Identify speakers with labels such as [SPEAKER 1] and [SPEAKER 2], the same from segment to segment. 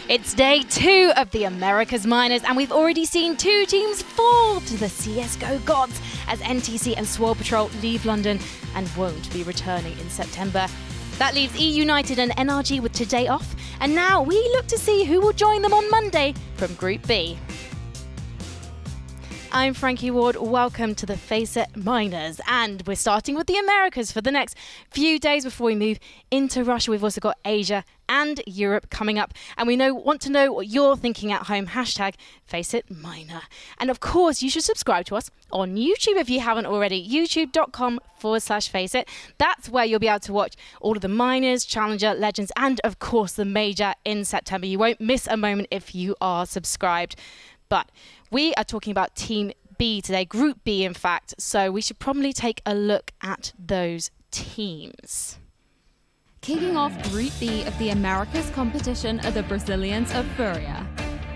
[SPEAKER 1] It's day 2 of the Americas Minors, and we've already seen 2 teams fall to the CSGO gods as NTC and Swirl Patrol leave London and won't be returning in September. That leaves E United and NRG with today off, and now we look to see who will join them on Monday from Group B. I'm Frankie Ward, welcome to the FACEIT Minors, and we're starting with the Americas for the next few days before we move into Russia. We've also got Asia and Europe coming up, and we want to know what you're thinking at home, hashtag FACEITMinor. And of course, you should subscribe to us on YouTube if you haven't already, youtube.com/FACEIT. That's where you'll be able to watch all of the Minors, Challenger, Legends, and of course the Major in September. You won't miss a moment if you are subscribed. But we are talking about Team B today, Group B in fact, so we should probably take a look at those teams.
[SPEAKER 2] Kicking off Group B of the Americas competition are the Brazilians of Furia.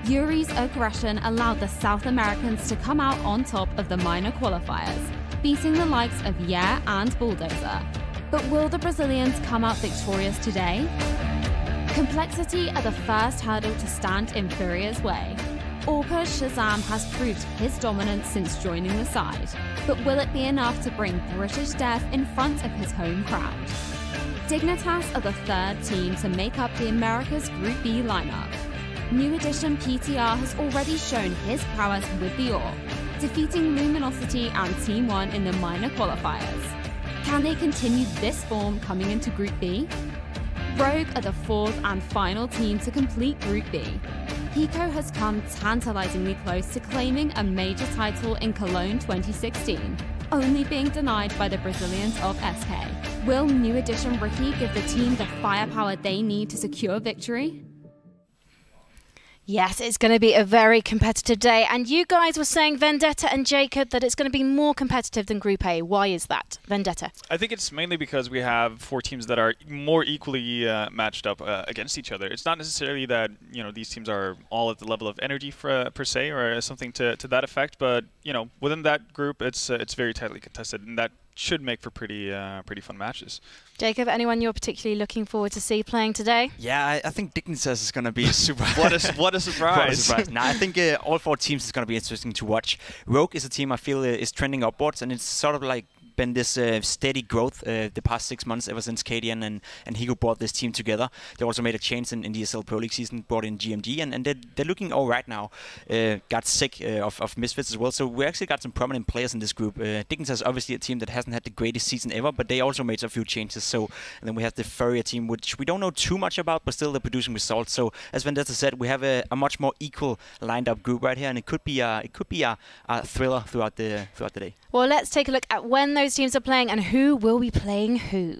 [SPEAKER 2] Yuri's aggression allowed the South Americans to come out on top of the minor qualifiers, beating the likes of Yeah and Bulldozer. But will the Brazilians come out victorious today? Complexity are the first hurdle to stand in Furia's way. Orca's Shazam has proved his dominance since joining the side, but will it be enough to bring British Death in front of his home crowd? Dignitas are the third team to make up the Americas Group B lineup. New addition PTR has already shown his prowess with the AWP, defeating Luminosity and Team 1 in the minor qualifiers. Can they continue this form coming into Group B? Rogue are the fourth and final team to complete Group B. Pico has come tantalizingly close to claiming a major title in Cologne 2016, only being denied by the Brazilians of SK. Will new addition Ricky give the team the firepower they need to secure victory?
[SPEAKER 1] Yes, it's going to be a very competitive day, and you guys were saying, Vendetta and Jacob, that it's going to be more competitive than Group A. Why is that, Vendetta?
[SPEAKER 3] I think it's mainly because we have 4 teams that are more equally matched up against each other. It's not necessarily that these teams are all at the level of energy per se or something to that effect, but within that group, it's very tightly contested, and that should make for pretty fun matches.
[SPEAKER 1] Jacob, anyone you're particularly looking forward to see playing today?
[SPEAKER 4] Yeah, I think Dignitas is going to be super.
[SPEAKER 3] What a surprise!
[SPEAKER 4] What a surprise! Nah, I think all 4 teams is going to be interesting to watch. Rogue is a team I feel is trending upwards, and it's sort of like been this steady growth the past 6 months ever since Kadian and Higo brought this team together. They also made a change in the ESL Pro League season, brought in GMD, and they're looking all right now. Got sick of Misfits as well, so we actually got some prominent players in this group. Dignitas is obviously a team that hasn't had the greatest season ever, but they also made a few changes. So, and then we have the Furia team, which we don't know too much about, but still they're producing results. So, as Vendetta said, we have a much more equal lined-up group right here, and it could be a thriller throughout the day.
[SPEAKER 1] Well, let's take a look at when those teams are playing and who will be playing who.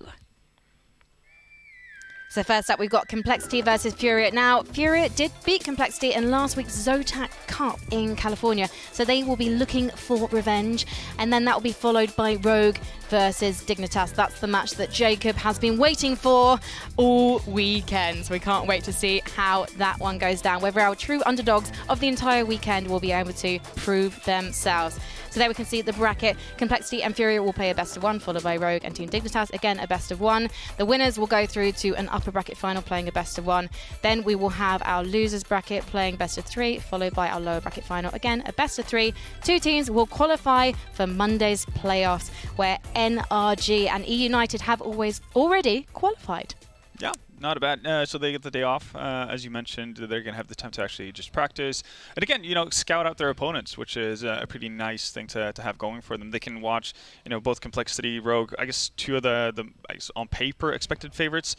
[SPEAKER 1] So first up, we've got Complexity versus Furia. Now, Furia did beat Complexity in last week's Zotac Cup in California, so they will be looking for revenge. And then that will be followed by Rogue versus Dignitas. That's the match that Jacob has been waiting for all weekend. So we can't wait to see how that one goes down, whether our true underdogs of the entire weekend will be able to prove themselves. So there we can see the bracket. Complexity and Furia will play a best of 1, followed by Rogue and Team Dignitas, again a best of 1. The winners will go through to an upper bracket final playing a best of 1. Then we will have our losers bracket playing best of 3, followed by our lower bracket final, again a best of 3. 2 teams will qualify for Monday's playoffs, where NRG and E United have already qualified.
[SPEAKER 3] Yeah, not bad. So they get the day off, as you mentioned. They're going to have the time to actually just practice. And again, scout out their opponents, which is a pretty nice thing to have going for them. They can watch, both Complexity, Rogue, I guess 2 of the I guess on paper expected favorites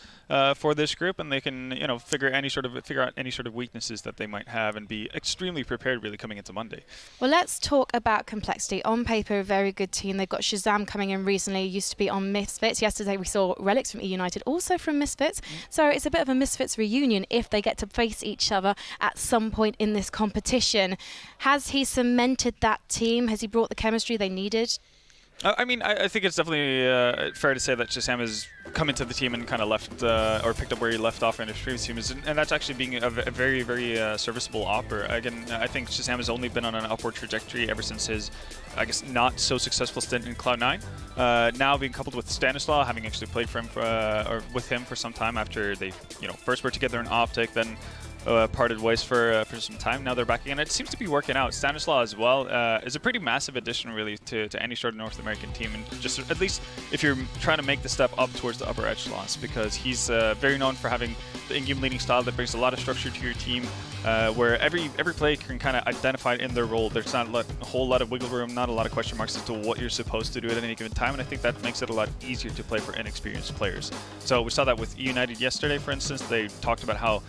[SPEAKER 3] for this group, and they can, figure out any sort of weaknesses that they might have and be extremely prepared really coming into Monday.
[SPEAKER 1] Well, let's talk about Complexity. On paper, a very good team. They've got Shazam coming in recently, used to be on Misfits. Yesterday we saw Relics from E United, also from Misfits. So it's a bit of a Misfits reunion if they get to face each other at some point in this competition. Has he cemented that team? Has he brought the chemistry they needed?
[SPEAKER 3] I mean, I think it's definitely fair to say that Shazam has come into the team and kind of left or picked up where he left off in his previous team, and that's actually being a very, very serviceable offer. Again, I think Shazam has only been on an upward trajectory ever since his, I guess, not so successful stint in Cloud9. Now being coupled with Stanislaw, having actually played for him or with him for some time after they, first were together in Optic, then parted ways for some time. Now they're back again. It seems to be working out. Stanislaw as well is a pretty massive addition, really, to any sort of North American team, and just at least if you're trying to make the step up towards the upper echelons, because he's very known for having the in-game leading style that brings a lot of structure to your team, where every player can kind of identify in their role. There's not a whole lot of wiggle room, not a lot of question marks as to what you're supposed to do at any given time, and I think that makes it a lot easier to play for inexperienced players. So we saw that with United yesterday, for instance. They talked about how,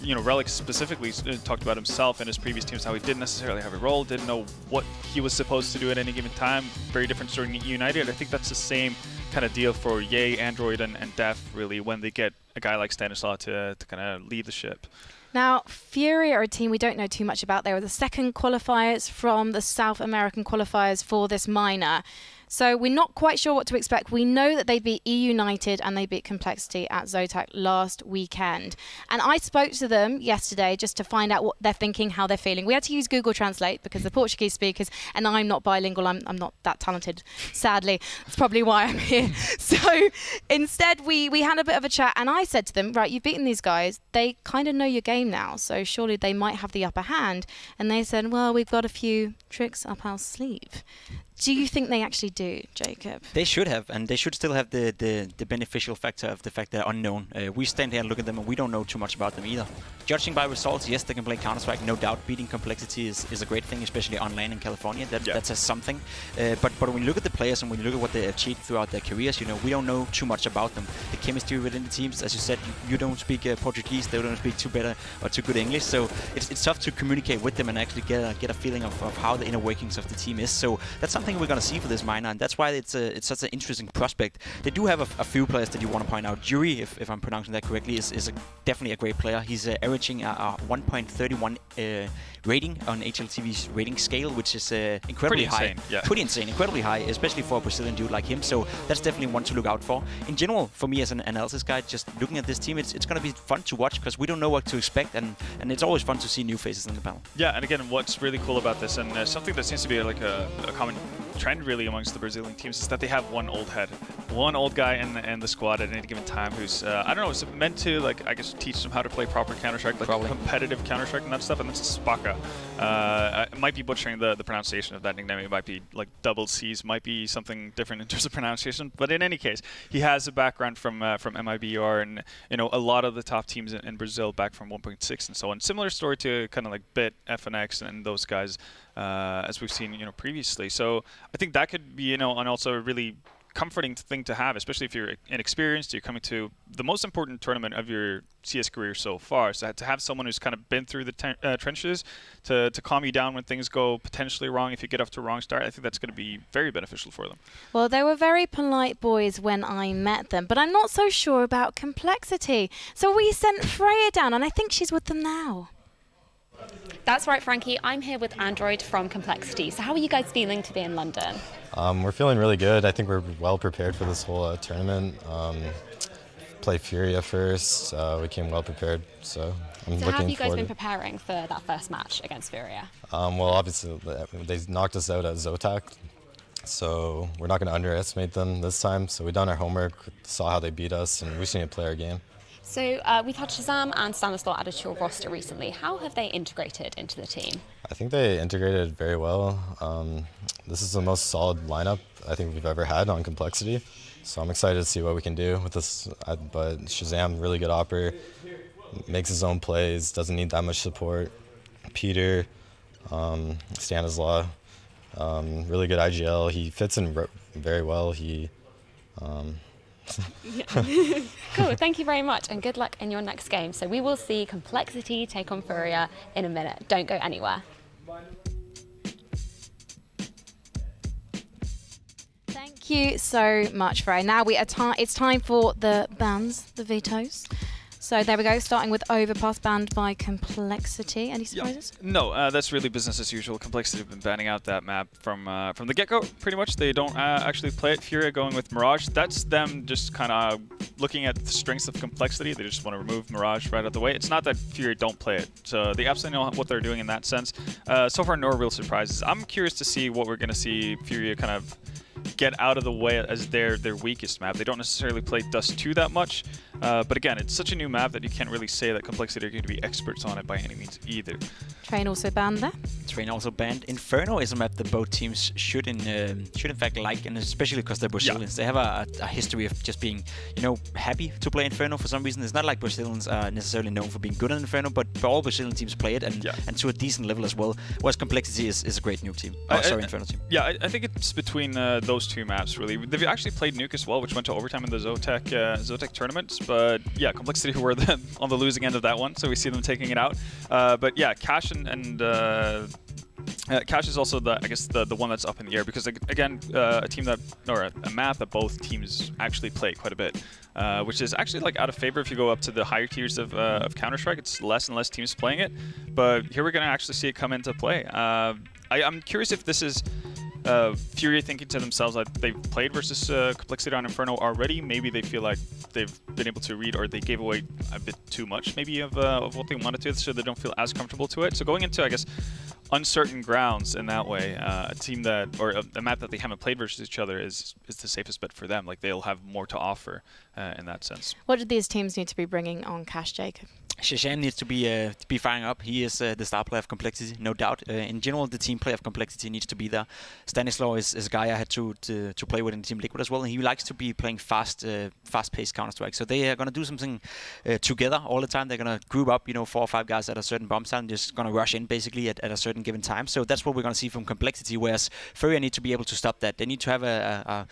[SPEAKER 3] Relic specifically talked about himself and his previous teams, how he didn't necessarily have a role, didn't know what he was supposed to do at any given time. Very different story in United. I think that's the same kind of deal for Yay, Android, and Def, really, when they get a guy like Stanislaw to kind of lead the ship.
[SPEAKER 1] Now, Furia are a team we don't know too much about. They were the second qualifiers from the South American qualifiers for this minor. So we're not quite sure what to expect. We know that they beat E-United and they beat Complexity at Zotac last weekend. And I spoke to them yesterday just to find out what they're thinking, how they're feeling. We had to use Google Translate because the Portuguese speakers, and I'm not bilingual, I'm not that talented, sadly. That's probably why I'm here. So instead, we had a bit of a chat, and I said to them, right, you've beaten these guys. They kind of know your game now, so surely they might have the upper hand. And they said, well, we've got a few tricks up our sleeve. Do you think they actually do, Jacob?
[SPEAKER 4] They should have, and they should still have the beneficial factor of the fact they're unknown. We stand here and look at them, and we don't know too much about them either. Judging by results, yes, they can play Counter-Strike, no doubt. Beating Complexity is a great thing, especially on lane in California. That says something. But when you look at the players and when you look at what they achieved throughout their careers, we don't know too much about them. The chemistry within the teams, as you said, you don't speak Portuguese, they don't speak too good English, so it's tough to communicate with them and actually get a feeling of how the inner workings of the team is. So that's something we're going to see for this minor, and that's why it's such an interesting prospect. They do have a few players that you want to point out. Yuri, if I'm pronouncing that correctly, is definitely a great player. He's averaging a 1.31 rating on HLTV's rating scale, which is incredibly high. Pretty insane, incredibly high, especially for a Brazilian dude like him. So that's definitely one to look out for. In general, for me as an analysis guy, just looking at this team, it's going to be fun to watch because we don't know what to expect, and it's always fun to see new faces in the panel.
[SPEAKER 3] Yeah, and again, what's really cool about this, and something that seems to be like a common trend really amongst the Brazilian teams, is that they have one old head, one old guy in the squad at any given time who's I don't know, is meant to, like, I guess, teach them how to play proper Counter-Strike, like competitive Counter-Strike and that stuff, and that's Spaka. I might be butchering the pronunciation of that nickname. It might be like double C's, might be something different in terms of pronunciation, but in any case, he has a background from MIBR and a lot of the top teams in Brazil back from 1.6 and so on. Similar story to kind of like Bit, FNX, and those guys, as we've seen previously. So I think that could be and also a really comforting thing to have, especially if you're inexperienced, you're coming to the most important tournament of your CS career so far. So to have someone who's kind of been through the trenches to calm you down when things go potentially wrong, if you get off to a wrong start, I think that's going to be very beneficial for them.
[SPEAKER 1] Well, they were very polite boys when I met them, but I'm not so sure about Complexity. So we sent Freya down, and I think she's with them now.
[SPEAKER 2] That's right, Frankie. I'm here with Android from Complexity. So how are you guys feeling to be in London?
[SPEAKER 5] We're feeling really good. I think we're well prepared for this whole tournament. Played Furia first. We came well prepared, so I'm looking forward. So
[SPEAKER 2] how have you guys been preparing for that first match against Furia?
[SPEAKER 5] Well, obviously, they knocked us out at Zotac, so we're not going to underestimate them this time. So we've done our homework, saw how they beat us, and we just need to play our game.
[SPEAKER 2] So we've had Shazam and Stanislaw added to your roster recently. How have they integrated into the team? I
[SPEAKER 5] think they integrated very well. This is the most solid lineup I think we've ever had on Complexity. So I'm excited to see what we can do with this. But Shazam, really good opper, makes his own plays, doesn't need that much support. Peter, Stanislaw, really good IGL. He fits in very well.
[SPEAKER 2] Cool, thank you very much, and good luck in your next game. So we will see Complexity take on Furia in a minute. Don't go anywhere.
[SPEAKER 1] Thank you so much, Freya. Now it's time for the bans, the vetoes. So there we go, starting with Overpass, banned by Complexity. Any surprises?
[SPEAKER 3] Yep. No, that's really business as usual. Complexity have been banning out that map from the get-go, pretty much. They don't actually play it. Furia going with Mirage. That's them just kind of looking at the strengths of Complexity. They just want to remove Mirage right out of the way. It's not that Furia don't play it. So they absolutely know what they're doing in that sense. So far, no real surprises. I'm curious to see what we're going to see Furia kind of get out of the way as their weakest map. They don't necessarily play Dust 2 that much, but again, it's such a new map that you can't really say that Complexity are going to be experts on it by any means either.
[SPEAKER 1] Train also banned there.
[SPEAKER 4] Train also banned. Inferno is a map that both teams should in fact like, and especially because they're Brazilians. They have a history of just being, you know, happy to play Inferno for some reason. It's not like Brazilians are necessarily known for being good at Inferno, but all Brazilian teams play it, and to a decent level as well. Whereas Complexity is a great nuke team. Inferno team.
[SPEAKER 3] Yeah, I think it's between those two maps really. They've actually played nuke as well, which went to overtime in the Zotac tournaments. But yeah, Complexity who were on the losing end of that one, so we see them taking it out. But yeah, Cash and Cash is also I guess the one that's up in the air, because again, a map that both teams actually play quite a bit, which is actually like out of favor if you go up to the higher tiers of Counter-Strike. It's less and less teams playing it, but here we're gonna actually see it come into play. I'm curious if this is Furia thinking to themselves that they've played versus Complexity on Inferno already. Maybe they feel like they've been able to read, or they gave away a bit too much maybe of what they wanted to, so they don't feel as comfortable to it. So going into, I guess, uncertain grounds in that way, a team that, or a map that they haven't played versus each other is the safest bet for them. Like, they'll have more to offer in that sense.
[SPEAKER 1] What do these teams need to be bringing on Cash, Jacob?
[SPEAKER 4] Shazam needs to be firing up. He is the star player of Complexity, no doubt. In general, the team play of Complexity needs to be there. Stanislaw is a guy I had to play with in Team Liquid as well, and he likes to be playing fast-paced Counter-Strike. So they are going to do something together all the time. They're going to group up, 4 or 5 guys at a certain bomb site and just going to rush in basically at a certain given time. So that's what we're going to see from Complexity, whereas Furia need to be able to stop that. They need to have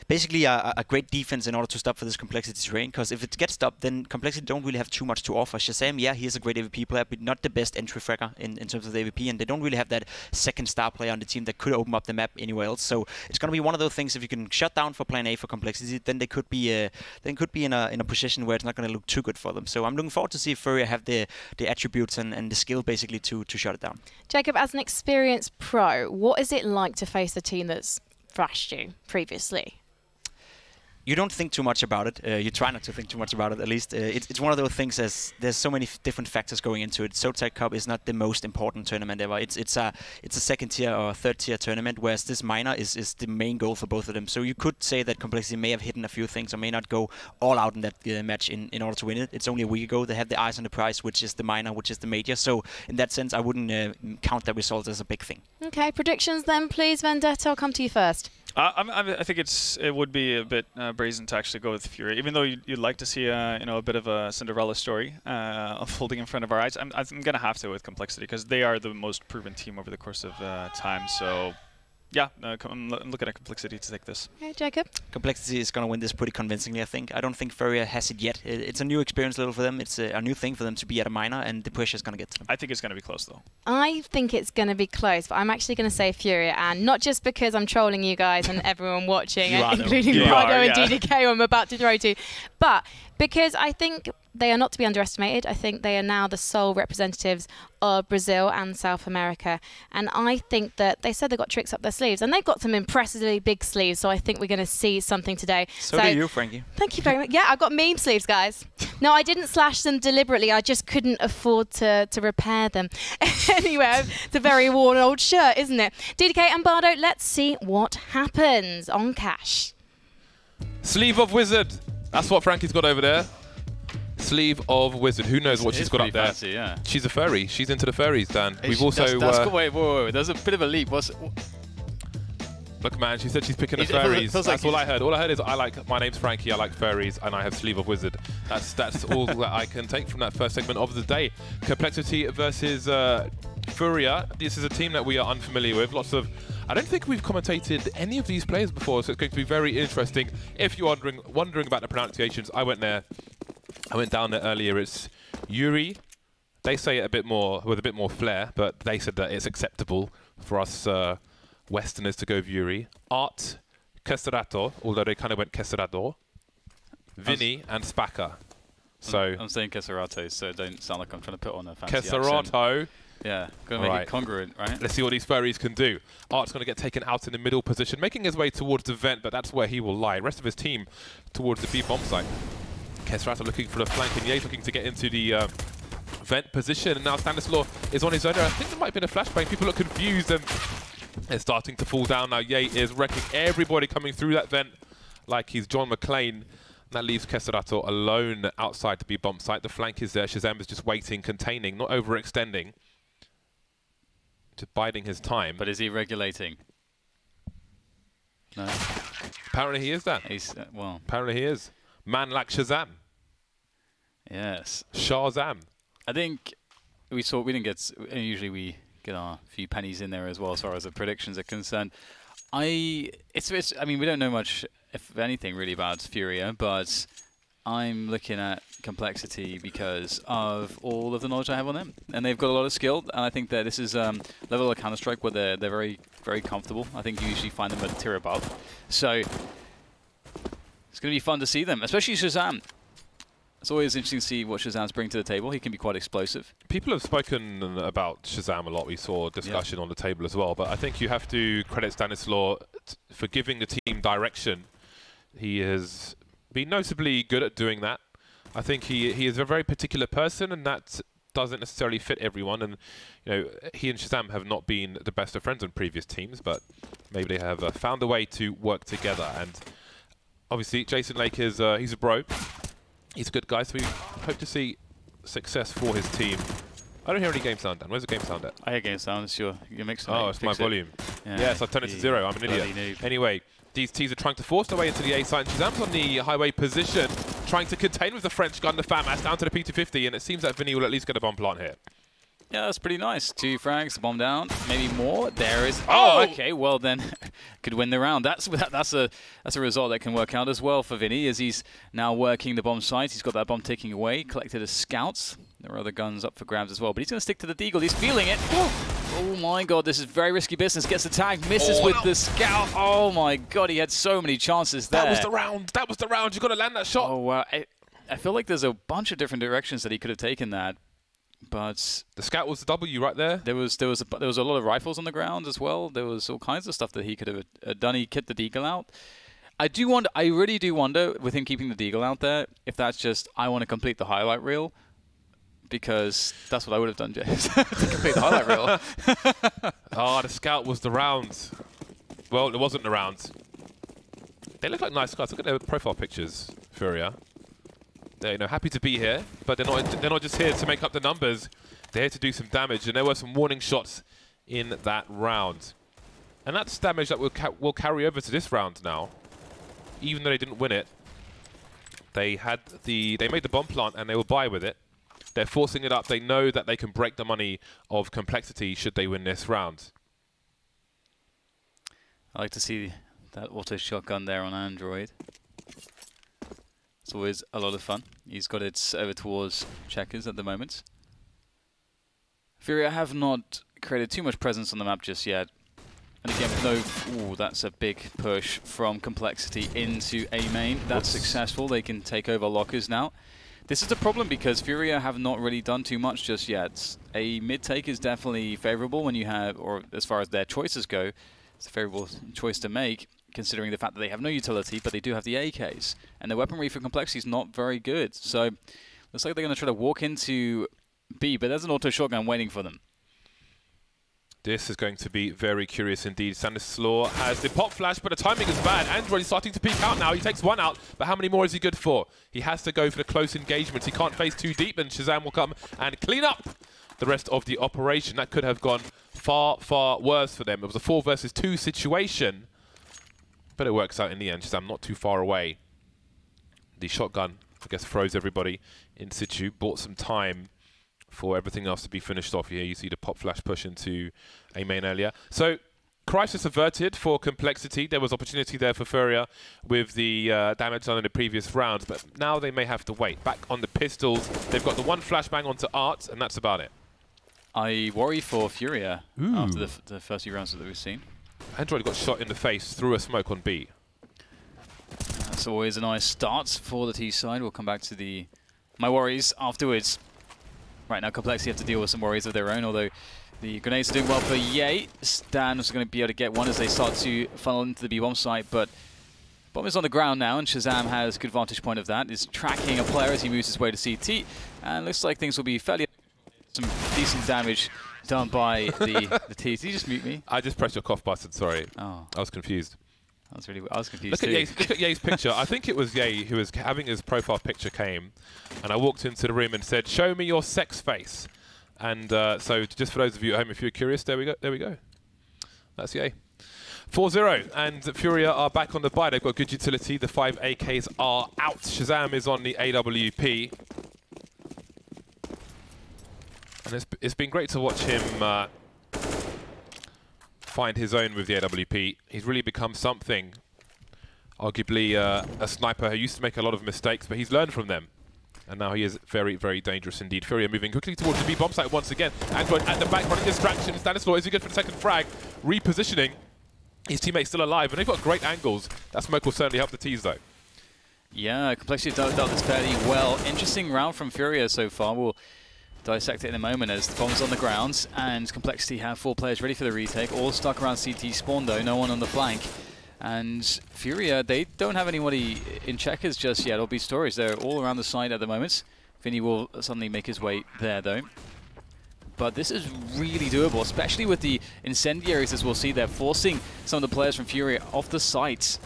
[SPEAKER 4] basically a great defense in order to stop for this Complexity terrain, because if it gets stopped, then Complexity don't really have too much to offer. Shazam, yeah, he is a great AVP player, but not the best entry fragger in terms of the AVP, and they don't really have that second star player on the team that could open up the map anywhere else. So it's going to be one of those things. If you can shut down for plan A for Complexity, then they could be in a position where it's not going to look too good for them. So I'm looking forward to see if Furia have the attributes and the skill basically to shut it down.
[SPEAKER 1] Jacob, as an experienced pro, what is it like to face a team that's thrashed you previously?
[SPEAKER 4] You don't think too much about it. You try not to think too much about it, at least. It's one of those things, as there's so many different factors going into it. Zotac Cup is not the most important tournament ever. It's a second tier or third tier tournament, whereas this minor is the main goal for both of them. So you could say that Complexity may have hidden a few things or may not go all out in that match in order to win it. It's only a week ago. They have the eyes on the prize, which is the minor, which is the major. So in that sense, I wouldn't count that result as a big thing. Okay,
[SPEAKER 1] predictions then, please, Vendetta. I'll come to you first.
[SPEAKER 3] I think it would be a bit brazen to actually go with Furia, even though you'd like to see a bit of a Cinderella story unfolding in front of our eyes. I'm gonna have to with Complexity, because they are the most proven team over the course of time. So yeah, I'm looking at Complexity to take this.
[SPEAKER 1] Okay, Jacob?
[SPEAKER 4] Complexity is going to win this pretty convincingly, I think. I don't think Furia has it yet. It's a new experience level for them. It's a new thing for them to be at a minor, and the pressure is going to get to them.
[SPEAKER 3] I think it's going to be close, though.
[SPEAKER 1] I think it's going to be close, but I'm actually going to say Furia, and not just because I'm trolling you guys and everyone watching, including Prado and DDK, who I'm about to throw to, but because I think they are not to be underestimated. I think they are now the sole representatives of Brazil and South America. And I think that they said they've got tricks up their sleeves, and they've got some impressively big sleeves. So I think we're going to see something today.
[SPEAKER 4] So do you, Frankie.
[SPEAKER 1] Thank you very much. Yeah, I've got meme sleeves, guys. No, I didn't slash them deliberately. I just couldn't afford to repair them. Anyway, it's a very worn old shirt, isn't it? DDK and Bardo, let's see what happens on Cash.
[SPEAKER 6] Sleeve of Wizard. That's what Frankie's got over there. Sleeve of Wizard. Who knows what she's got up there?
[SPEAKER 7] Fancy, yeah.
[SPEAKER 6] She's a furry. She's into the furries, Dan. We've also...
[SPEAKER 7] Wait. There's a bit of a leap.
[SPEAKER 6] Look, man, she said she's picking the furries. That's all I heard. All I heard is my name's Frankie, I like furries, and I have Sleeve of Wizard. That's all that I can take from that first segment of the day. Complexity versus Furia. This is a team that we are unfamiliar with. I don't think we've commentated any of these players before, so it's going to be very interesting. If you're wondering about the pronunciations, I went down there earlier. It's Yuri. They say it a bit more with a bit more flair, but they said that it's acceptable for us Westerners to go with Yuri. Art Keserato, although they kind of went Keserador. Vinny and Spaka. So
[SPEAKER 7] I'm saying Keserato, so it don't sound like I'm trying to put on a fancy
[SPEAKER 6] Keserato.
[SPEAKER 7] Accent. Yeah, going to make it congruent, right?
[SPEAKER 6] Let's see what these furries can do. Art's going to get taken out in the middle position, making his way towards the vent, but that's where he will lie. The rest of his team towards the B bomb site. Keserato looking for the flank, and Ye's looking to get into the vent position, and now Stanislaw is on his own. I think there might have been a flashbang. People look confused, and They're starting to fall down now. Ye is wrecking everybody coming through that vent like he's John McClane. That leaves Keserato alone outside to be bomb site. The flank is there. Shazam is just waiting, containing, not overextending. Just biding his time.
[SPEAKER 7] But is he regulating? No.
[SPEAKER 6] Apparently he is that.
[SPEAKER 7] He's, well.
[SPEAKER 6] Apparently he is. Man like Shazam.
[SPEAKER 7] Yes.
[SPEAKER 6] Shazam.
[SPEAKER 7] I think we didn't get, usually we get our few pennies in there as well as far as the predictions are concerned. I mean, we don't know much, if anything, really about Furia, but I'm looking at Complexity because of all of the knowledge I have on them. And they've got a lot of skill, and I think that this is level of Counter-Strike where they're very, very comfortable. I think you usually find them at a tier above. So it's going to be fun to see them, especially Shazam. It's always interesting to see what Shazam's bring to the table. He can be quite explosive.
[SPEAKER 6] People have spoken about Shazam a lot. We saw discussion on the table as well. But I think you have to credit Stanislaw for giving the team direction. He has been notably good at doing that. I think he is a very particular person, and that doesn't necessarily fit everyone. And you know, he and Shazam have not been the best of friends on previous teams, but maybe they have found a way to work together. And obviously, Jason Lake is he's a bro. He's a good guy, so we hope to see success for his team. I don't hear any game sound, Dan. Where's the game sound at?
[SPEAKER 7] I hear game sound. It's your mixer.
[SPEAKER 6] Oh, it's my volume.
[SPEAKER 7] Yeah,
[SPEAKER 6] yes, I've turned it to 0. I'm an idiot. Anyway, these teams are trying to force their way into the A site, and Shazam's on the highway position, trying to contain with the French gun, the FAMAS, down to the P250, and it seems that Vinny will at least get a bomb plant here.
[SPEAKER 7] Yeah, that's pretty nice. 2 frags, the bomb down, maybe more. There is. Oh, okay. Well, then could win the round. That's a result that can work out as well for Vinny, as he's now working the bomb site. He's got that bomb ticking away, collected as scouts. There are other guns up for grabs as well, but he's going to stick to the deagle. He's feeling it. Oh my god, this is very risky business. Gets the tag, misses with the scout. Oh my god, he had so many chances there.
[SPEAKER 6] That was the round. That was the round. You've got to land that shot.
[SPEAKER 7] Oh wow. I feel like there's a bunch of different directions that he could have taken that. But
[SPEAKER 6] the scout was the W right there.
[SPEAKER 7] There was a lot of rifles on the ground as well. There was all kinds of stuff that he could have done. He kept the deagle out. I really do wonder with him keeping the deagle out there if that's just I want to complete the highlight reel, because that's what I would have done, James, to complete the highlight reel.
[SPEAKER 6] Oh, the scout was the round. Well, it wasn't the round. They look like nice guys. Look at their profile pictures, Furia. They're happy to be here, but they're not just here to make up the numbers. They're here to do some damage, and there were some warning shots in that round. And that's damage that will carry over to this round now. Even though they didn't win it, they made the bomb plant and they will buy with it. They're forcing it up. They know that they can break the money of Complexity should they win this round.
[SPEAKER 7] I like to see that auto shotgun there on Android. It's always a lot of fun. He's got it over towards Checkers at the moment. Furia have not created too much presence on the map just yet. And again, ooh, that's a big push from Complexity into A main. That's successful. They can take over lockers now. This is a problem because Furia have not really done too much just yet. A mid take is definitely favorable when you have, or as far as their choices go, it's a favorable choice to make, considering the fact that they have no utility, but they do have the AKs. And the weaponry for Complexity is not very good. So looks like they're going to try to walk into B, but there's an auto shotgun waiting for them.
[SPEAKER 6] This is going to be very curious indeed. Stanislaw has the pop flash, but the timing is bad. Android is starting to peek out now. He takes 1 out, but how many more is he good for? He has to go for the close engagements. He can't face too deep, and Shazam will come and clean up the rest of the operation. That could have gone far, far worse for them. It was a 4 versus 2 situation, but it works out in the end. Shazam not too far away. The shotgun, I guess, froze everybody in situ, bought some time for everything else to be finished off. Here you see the pop flash push into A main earlier. So crisis averted for Complexity. There was opportunity there for Furia with the damage done in the previous rounds, but now they may have to wait. Back on the pistols, they've got the 1 flashbang onto Art, and that's about it.
[SPEAKER 7] I worry for Furia after the first few rounds that we've seen.
[SPEAKER 6] Android got shot in the face through a smoke on B.
[SPEAKER 7] That's always a nice start for the T side. We'll come back to my worries afterwards. Right now, Complexity have to deal with some worries of their own, although the grenades are doing well for Ye. Stan is going to be able to get one as they start to funnel into the B-bomb site, but bomb is on the ground now, and Shazam has a good vantage point of that. Is tracking a player as he moves his way to CT, and looks like things will be fairly some decent damage done by the T's. Did you just mute me?
[SPEAKER 6] I just pressed your cough button, sorry.
[SPEAKER 7] Oh.
[SPEAKER 6] I was confused.
[SPEAKER 7] I was confused
[SPEAKER 6] Look
[SPEAKER 7] too.
[SPEAKER 6] at Ye's picture. I think it was Ye who was having his profile picture came, and I walked into the room and said, "Show me your sex face." And so just for those of you at home, if you're curious, there we go. There we go. That's Ye. 4-0, and Furia are back on the bye. They've got good utility. The 5 AKs are out. Shazam is on the AWP. And it's been great to watch him find his own with the AWP. He's really become something. Arguably a sniper who used to make a lot of mistakes, but he's learned from them. And now he is very, very dangerous indeed. Furia moving quickly towards the B bomb site once again. Android at the back running distraction. Stanislaw, is he good for the second frag? Repositioning. His teammate's still alive, and they've got great angles. That smoke will certainly help the T's, though.
[SPEAKER 7] Yeah, Complexity have dealt this fairly well. Interesting round from Furia so far. We'll dissect it in a moment as the bomb's on the ground, and Complexity have 4 players ready for the retake, all stuck around CT spawn, though, no one on the flank. And Furia, they don't have anybody in checkers just yet. It'll be stories. They're all around the side at the moment. Vinny will suddenly make his way there, though. But this is really doable, especially with the incendiaries, as we'll see. They're forcing some of the players from Furia off the site.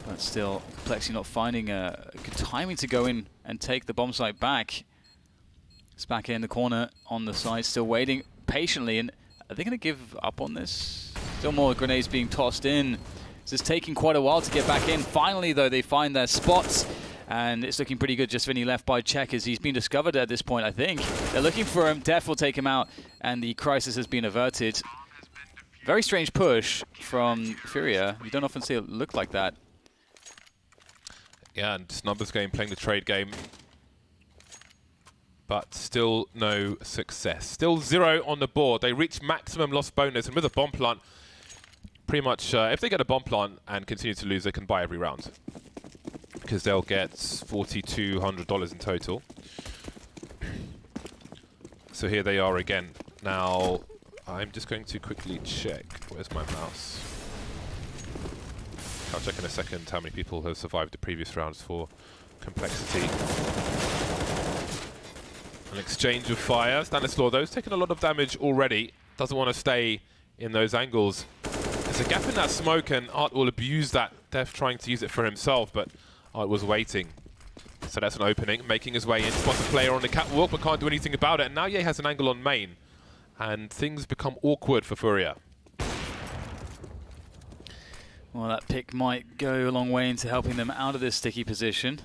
[SPEAKER 7] But still, Complexity not finding a good timing to go in and take the bomb site back. It's back in the corner on the side, still waiting patiently. And are they going to give up on this? Still more grenades being tossed in. This is taking quite a while to get back in. Finally, though, they find their spots. And it's looking pretty good. Just Vinny left by checkers. He's been discovered at this point, I think. They're looking for him. Def will take him out. And the crisis has been averted. Very strange push from Furia. You don't often see it look like that.
[SPEAKER 6] Yeah, and Numbers game playing the trade game. But still no success. Still 0 on the board. They reach maximum loss bonus. And with a bomb plant, pretty much, if they get a bomb plant and continue to lose, they can buy every round. Because they'll get $4,200 in total. So here they are again. Now, I'm just going to quickly check. Where's my mouse? I'll check in a second how many people have survived the previous rounds for Complexity. An exchange of fire. Stanislaw, though, has taken a lot of damage already. Doesn't want to stay in those angles. There's a gap in that smoke, and Art will abuse that. Def trying to use it for himself, but Art was waiting. So that's an opening, making his way in. Spots a player on the catwalk, but can't do anything about it. And now Ye has an angle on main. And things become awkward for Furia.
[SPEAKER 7] Well, that pick might go a long way into helping them out of this sticky position.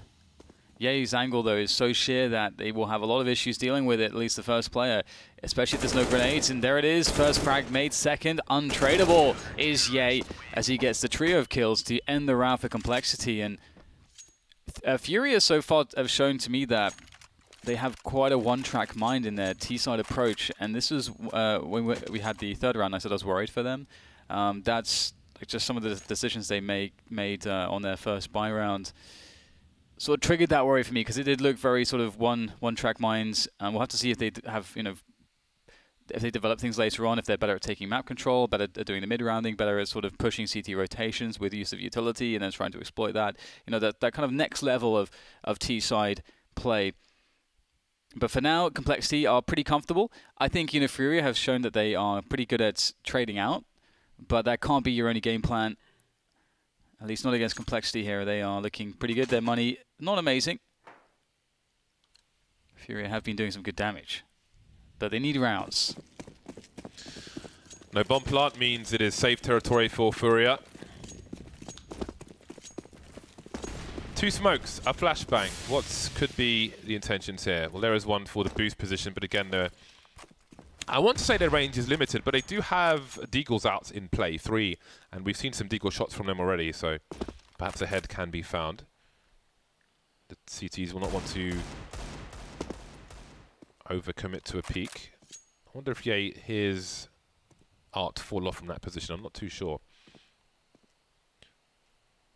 [SPEAKER 7] Ye's angle, though, is so sheer that they will have a lot of issues dealing with it, at least the first player, especially if there's no grenades. And there it is, first frag made, second, untradeable is Ye, as he gets the trio of kills to end the round for Complexity. And Furia so far have shown to me that they have quite a one-track mind in their T-side approach. And this was when we had the third round, I said I was worried for them. That's like just some of the decisions they made on their first buy round. Sort of triggered that worry for me, because it did look very sort of one-track minds. We'll have to see if they have, if they develop things later on, if they're better at taking map control, better at doing the mid-rounding, better at sort of pushing CT rotations with use of utility and then trying to exploit that. That kind of next level of T-side play. But for now, Complexity are pretty comfortable. I think, Furia have shown that they are pretty good at trading out, but that can't be your only game plan. At least not against Complexity here. They are looking pretty good. Their money, not amazing. Furia have been doing some good damage, but they need rounds.
[SPEAKER 6] No bomb plant means it is safe territory for Furia. 2 smokes, a flashbang. What could be the intentions here? Well, there is one for the boost position, but again, I want to say their range is limited, but they do have deagles out in play, 3, and we've seen some deagle shots from them already, so perhaps a head can be found. The CTs will not want to overcommit to a peak. I wonder if Ye hears Art fall off from that position. I'm not too sure.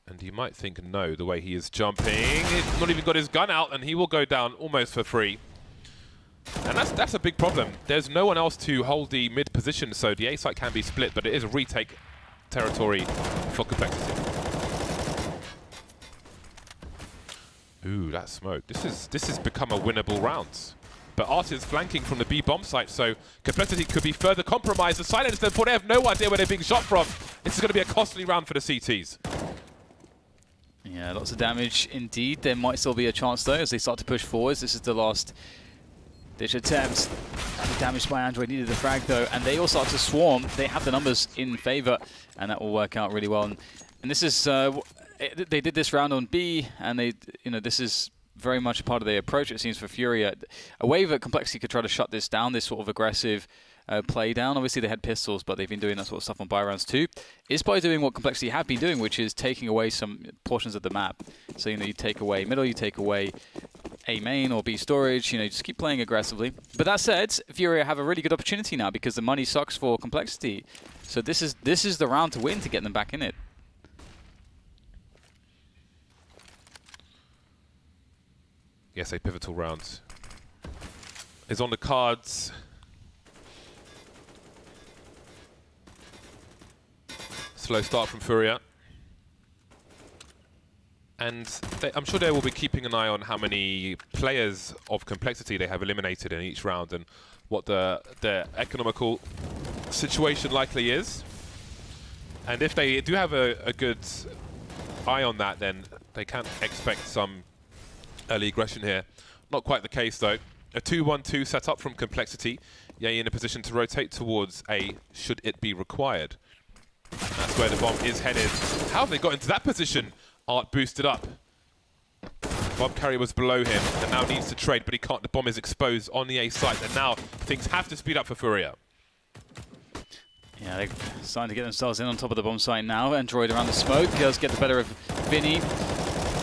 [SPEAKER 6] And you might think no, the way he is jumping. He's not even got his gun out, and he will go down almost for free. And that's a big problem. There's no one else to hold the mid position, so the A site can be split, but it is a retake territory for Complexity. Ooh, that smoke. This has become a winnable round. But Art is flanking from the B bomb site, so Complexity could be further compromised. The silence, therefore, they have no idea where they're being shot from. This is going to be a costly round for the CTs.
[SPEAKER 7] Yeah, lots of damage indeed. There might still be a chance, though, as they start to push forwards. This is the last ditch attempt. Damaged by Android, needed the frag, though, and they all start to swarm. They have the numbers in favor, and that will work out really well. And this is, they did this round on B, and they, this is very much a part of their approach, it seems, for Furia. A way that Complexity could try to shut this down, this sort of aggressive play down. Obviously, they had pistols, but they've been doing that sort of stuff on buy rounds too. Is by doing what Complexity have been doing, which is taking away some portions of the map. So, you take away middle, you take away A main or B storage, just keep playing aggressively. But that said, Furia have a really good opportunity now because the money sucks for Complexity. So this is the round to win to get them back in it.
[SPEAKER 6] Yes, a pivotal round is on the cards. Slow start from Furia. And I'm sure they will be keeping an eye on how many players of Complexity they have eliminated in each round and what the economical situation likely is. And if they do have a good eye on that, then they can expect some early aggression here. Not quite the case, though. A 2-1-2 set up from Complexity. Yay in a position to rotate towards A, should it be required. That's where the bomb is headed. How have they got into that position? Art boosted up. Bomb carrier was below him and now needs to trade, but he can't. The bomb is exposed on the A site, and now things have to speed up for Furia.
[SPEAKER 7] Yeah, they're starting to get themselves in on top of the bomb site now. Android around the smoke. Does get the better of Vinny.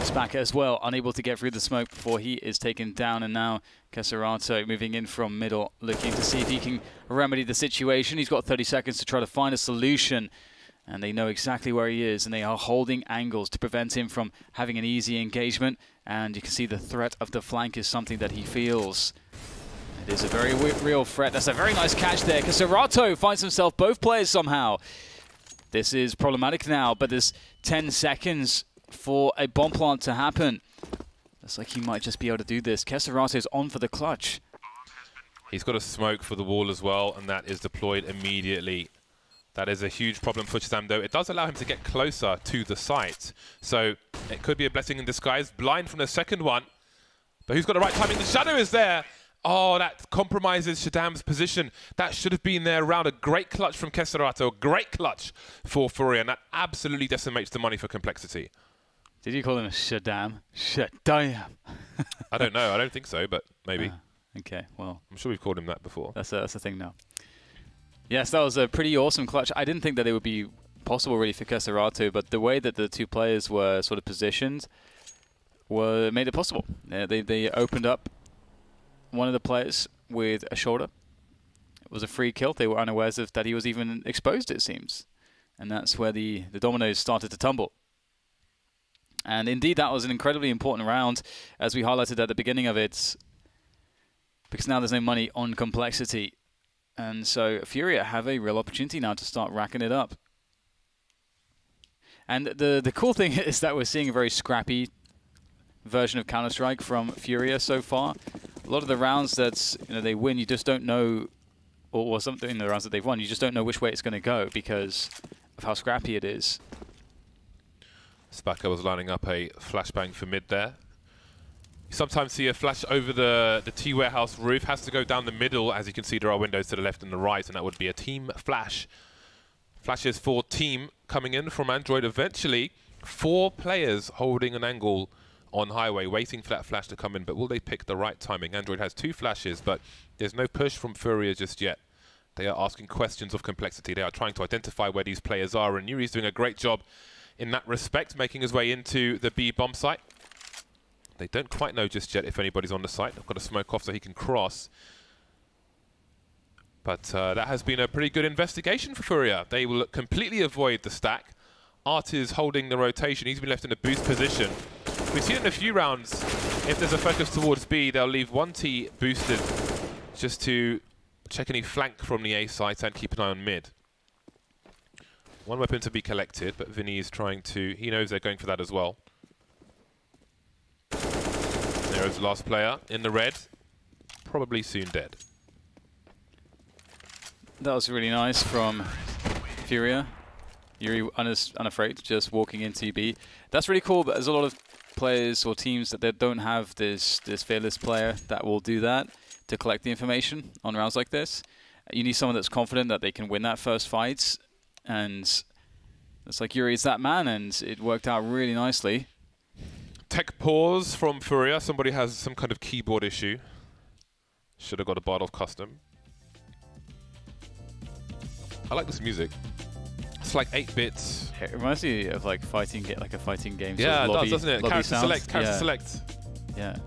[SPEAKER 7] Spacker as well, unable to get through the smoke before he is taken down. And now Caserato moving in from middle, looking to see if he can remedy the situation. He's got 30 seconds to try to find a solution. And they know exactly where he is, and they are holding angles to prevent him from having an easy engagement. And you can see the threat of the flank is something that he feels. It is a very real threat. That's a very nice catch there. Caserato finds himself both players somehow. This is problematic now, but there's 10 seconds for a bomb plant to happen. Looks like he might just be able to do this. Caserato is on for the clutch.
[SPEAKER 6] He's got a smoke for the wall as well, and that is deployed immediately. That is a huge problem for Shazam, though. It does allow him to get closer to the site. So it could be a blessing in disguise. Blind from the second one. But who's got the right timing? The shadow is there. Oh, that compromises Shadam's position. That should have been there around. A great clutch from Caserato. A great clutch for Furia. And that absolutely decimates the money for Complexity.
[SPEAKER 7] Did you call him Shadam? Shadam.
[SPEAKER 6] I don't know. I don't think so, but maybe.
[SPEAKER 7] Okay, well.
[SPEAKER 6] I'm sure we've called him that before.
[SPEAKER 7] That's a thing now. Yes, that was a pretty awesome clutch. I didn't think that it would be possible really for Caserato, but the way that the two players were sort of positioned made it possible. They opened up one of the players with a shoulder. It was a free kill. They were unawares of that he was even exposed, it seems. And that's where the dominoes started to tumble. And indeed, that was an incredibly important round, as we highlighted at the beginning of it, because now there's no money on Complexity. And so Furia have a real opportunity now to start racking it up. And the cool thing is that we're seeing a very scrappy version of Counter-Strike from Furia so far. A lot of the rounds that they win, you just don't know, or something in the rounds that they've won, you just don't know which way it's going to go because of how scrappy it is.
[SPEAKER 6] Spacker was lining up a flashbang for mid there. You sometimes see a flash over the T-warehouse roof. Has to go down the middle. As you can see, there are windows to the left and the right, and that would be a team flash. Flashes for team coming in from Android eventually. 4 players holding an angle on highway, waiting for that flash to come in. But will they pick the right timing? Android has 2 flashes, but there's no push from Furia just yet. They are asking questions of Complexity. They are trying to identify where these players are, and Yuri's doing a great job in that respect, making his way into the B bomb site. They don't quite know just yet if anybody's on the site. They've got to smoke off so he can cross. But that has been a pretty good investigation for Furia. They will completely avoid the stack. Art is holding the rotation. He's been left in a boost position. We've seen in a few rounds, if there's a focus towards B, they'll leave 1T boosted just to check any flank from the A site and keep an eye on mid. One weapon to be collected, but Vinny is trying to... He knows they're going for that as well. There is the last player in the red. probably soon dead.
[SPEAKER 7] That was really nice from Furia. Yuri unafraid, just walking into B. That's really cool, but there's a lot of players or teams that they don't have this fearless player that will do that to collect the information on rounds like this. You need someone that's confident that they can win that first fight, and it's like Yuri is that man, and it worked out really nicely.
[SPEAKER 6] Tech pause from Furia. Somebody has some kind of keyboard issue. Should have got a Bardolph custom. I like this music. It's like 8 bits.
[SPEAKER 7] It reminds me of like a fighting game.
[SPEAKER 6] Yeah,
[SPEAKER 7] sort of
[SPEAKER 6] it does, doesn't it? Character select, character select.
[SPEAKER 7] Yeah,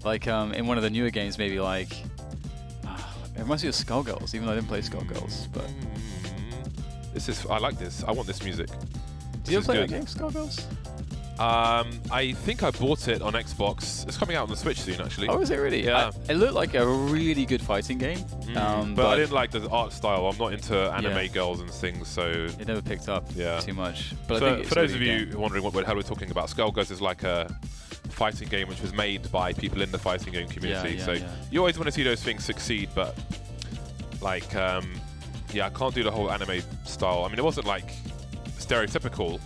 [SPEAKER 7] like in one of the newer games, maybe like it reminds me of Skullgirls. Even though I didn't play Skullgirls, but
[SPEAKER 6] this is. I like this. I want this music.
[SPEAKER 7] Do you ever play that game, Skullgirls?
[SPEAKER 6] I think I bought it on Xbox. It's coming out on the Switch soon, actually.
[SPEAKER 7] Oh, is it really?
[SPEAKER 6] Yeah.
[SPEAKER 7] It looked like a really good fighting game.
[SPEAKER 6] But I didn't like the art style. I'm not into anime girls and things, so
[SPEAKER 7] it never picked up too much. But
[SPEAKER 6] so for those of you wondering how we're talking about, Skullgirls is like a fighting game which was made by people in the fighting game community. You always want to see those things succeed, but like, yeah, I can't do the whole anime style. I mean, it wasn't like stereotypical,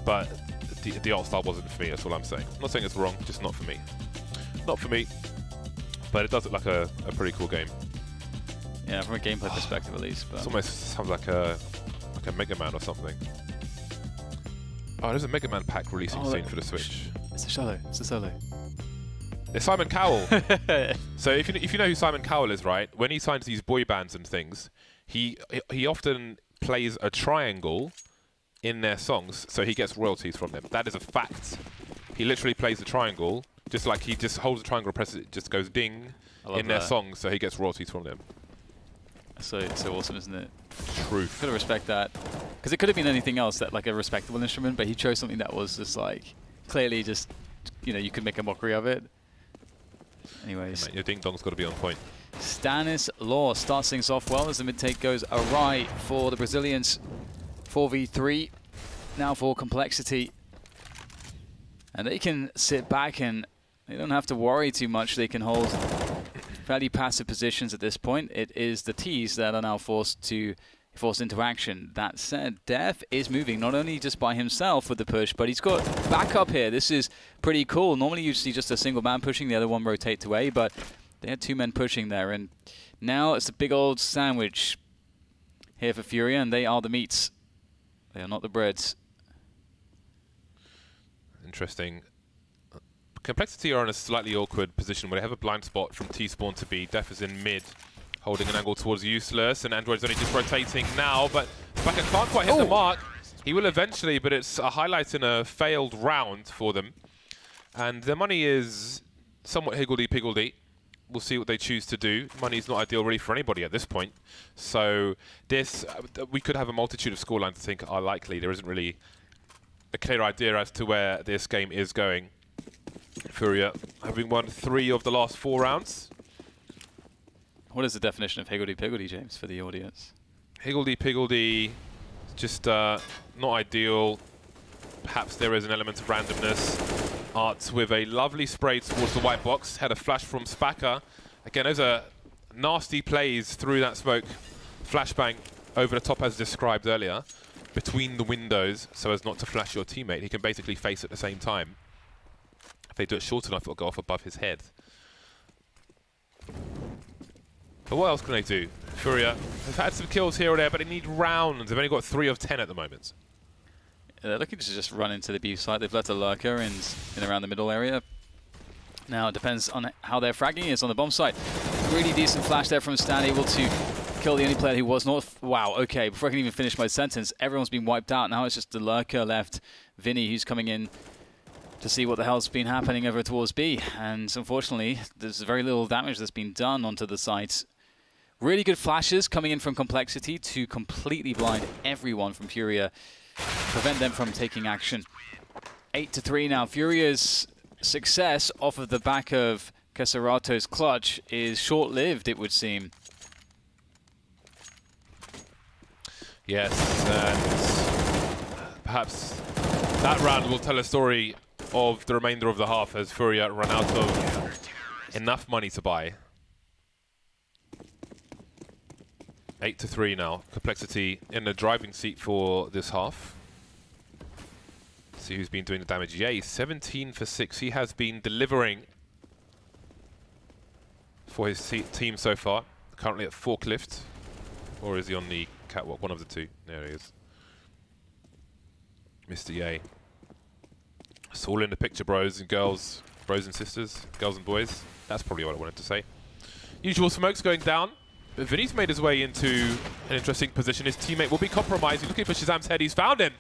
[SPEAKER 6] but the art style wasn't for me. That's all I'm saying. I'm not saying it's wrong, just not for me. Not for me. But it does look like a pretty cool game.
[SPEAKER 7] Yeah, from a gameplay perspective at least. But
[SPEAKER 6] it almost sounds like a Mega Man or something. Oh, there's a Mega Man pack releasing soon for the Switch.
[SPEAKER 7] It's a solo. It's a solo.
[SPEAKER 6] It's Simon Cowell. So if you know who Simon Cowell is, right? When he signs these boy bands and things, he often plays a triangle in their songs, so he gets royalties from them. That is a fact. He literally plays the triangle, just like he just holds the triangle, presses it, just goes ding in their songs, so he gets royalties from them.
[SPEAKER 7] So awesome, isn't it?
[SPEAKER 6] Truth.
[SPEAKER 7] Gotta respect that, because it could have been anything else, that like a respectable instrument, but he chose something that was just like clearly just, you know, you could make a mockery of it. Anyways,
[SPEAKER 6] yeah, mate, your ding dong's got to be on point.
[SPEAKER 7] Stanislaw starts things off well as the mid take goes awry for the Brazilians. 4v3 now for Complexity, and they can sit back and they don't have to worry too much. They can hold fairly passive positions at this point. It is the T's that are now forced into action. That said, Def is moving not only just by himself with the push, but he's got backup here. This is pretty cool. Normally you see just a single man pushing, the other one rotate to A, but they had 2 men pushing there, and now it's a big old sandwich here for Furia, and they are the meats. They are not the breads. Interesting.
[SPEAKER 6] Complexity are in a slightly awkward position where they have a blind spot from T-spawn to B. Def is in mid, holding an angle towards Useless, and Android's only just rotating now, but Baka can't quite hit the mark. He will eventually, but it's a highlight in a failed round for them. And their money is somewhat higgledy-piggledy. We'll see what they choose to do. Money's not ideal really for anybody at this point. So this, we could have a multitude of scorelines to think are likely. There isn't really a clear idea as to where this game is going. Furia having won 3 of the last 4 rounds.
[SPEAKER 7] What is the definition of higgledy-piggledy, James, for the audience?
[SPEAKER 6] Higgledy-piggledy, just not ideal. Perhaps there is an element of randomness. Arts with a lovely spray towards the white box. Had a flash from Spaka. Again, those are nasty plays through that smoke. Flashbang over the top as described earlier. Between the windows so as not to flash your teammate. He can basically face at the same time. If they do it short enough, it'll go off above his head. But what else can they do? Furia have had some kills here or there, but they need rounds. They've only got 3 of 10 at the moment.
[SPEAKER 7] They're looking to just run into the B side. They've left a lurker in around the middle area. Now it depends on how their fragging is on the bomb site. Really decent flash there from Stan, able to kill the only player who was not. Wow, okay, before I can even finish my sentence, everyone's been wiped out. Now it's just the lurker left. Vinny, who's coming in to see what the hell's been happening over towards B. And unfortunately, there's very little damage that's been done onto the site. Really good flashes coming in from Complexity to completely blind everyone from Furia. Prevent them from taking action. 8-3 now. Furia's success off of the back of Casarato's clutch is short-lived, it would seem.
[SPEAKER 6] Yes, and perhaps that round will tell a story of the remainder of the half as Furia run out of enough money to buy. 8-3 now. Complexity in the driving seat for this half. See who's been doing the damage. Yay, 17 for 6. He has been delivering for his team so far. Currently at forklift. Or is he on the catwalk? One of the two. There he is. Mr. Yay. It's all in the picture, bros and girls. Bros and sisters. Girls and boys. That's probably what I wanted to say. Usual smokes going down. But Vinny's made his way into an interesting position. His teammate will be compromised. He's looking for Shazam's head. He's found him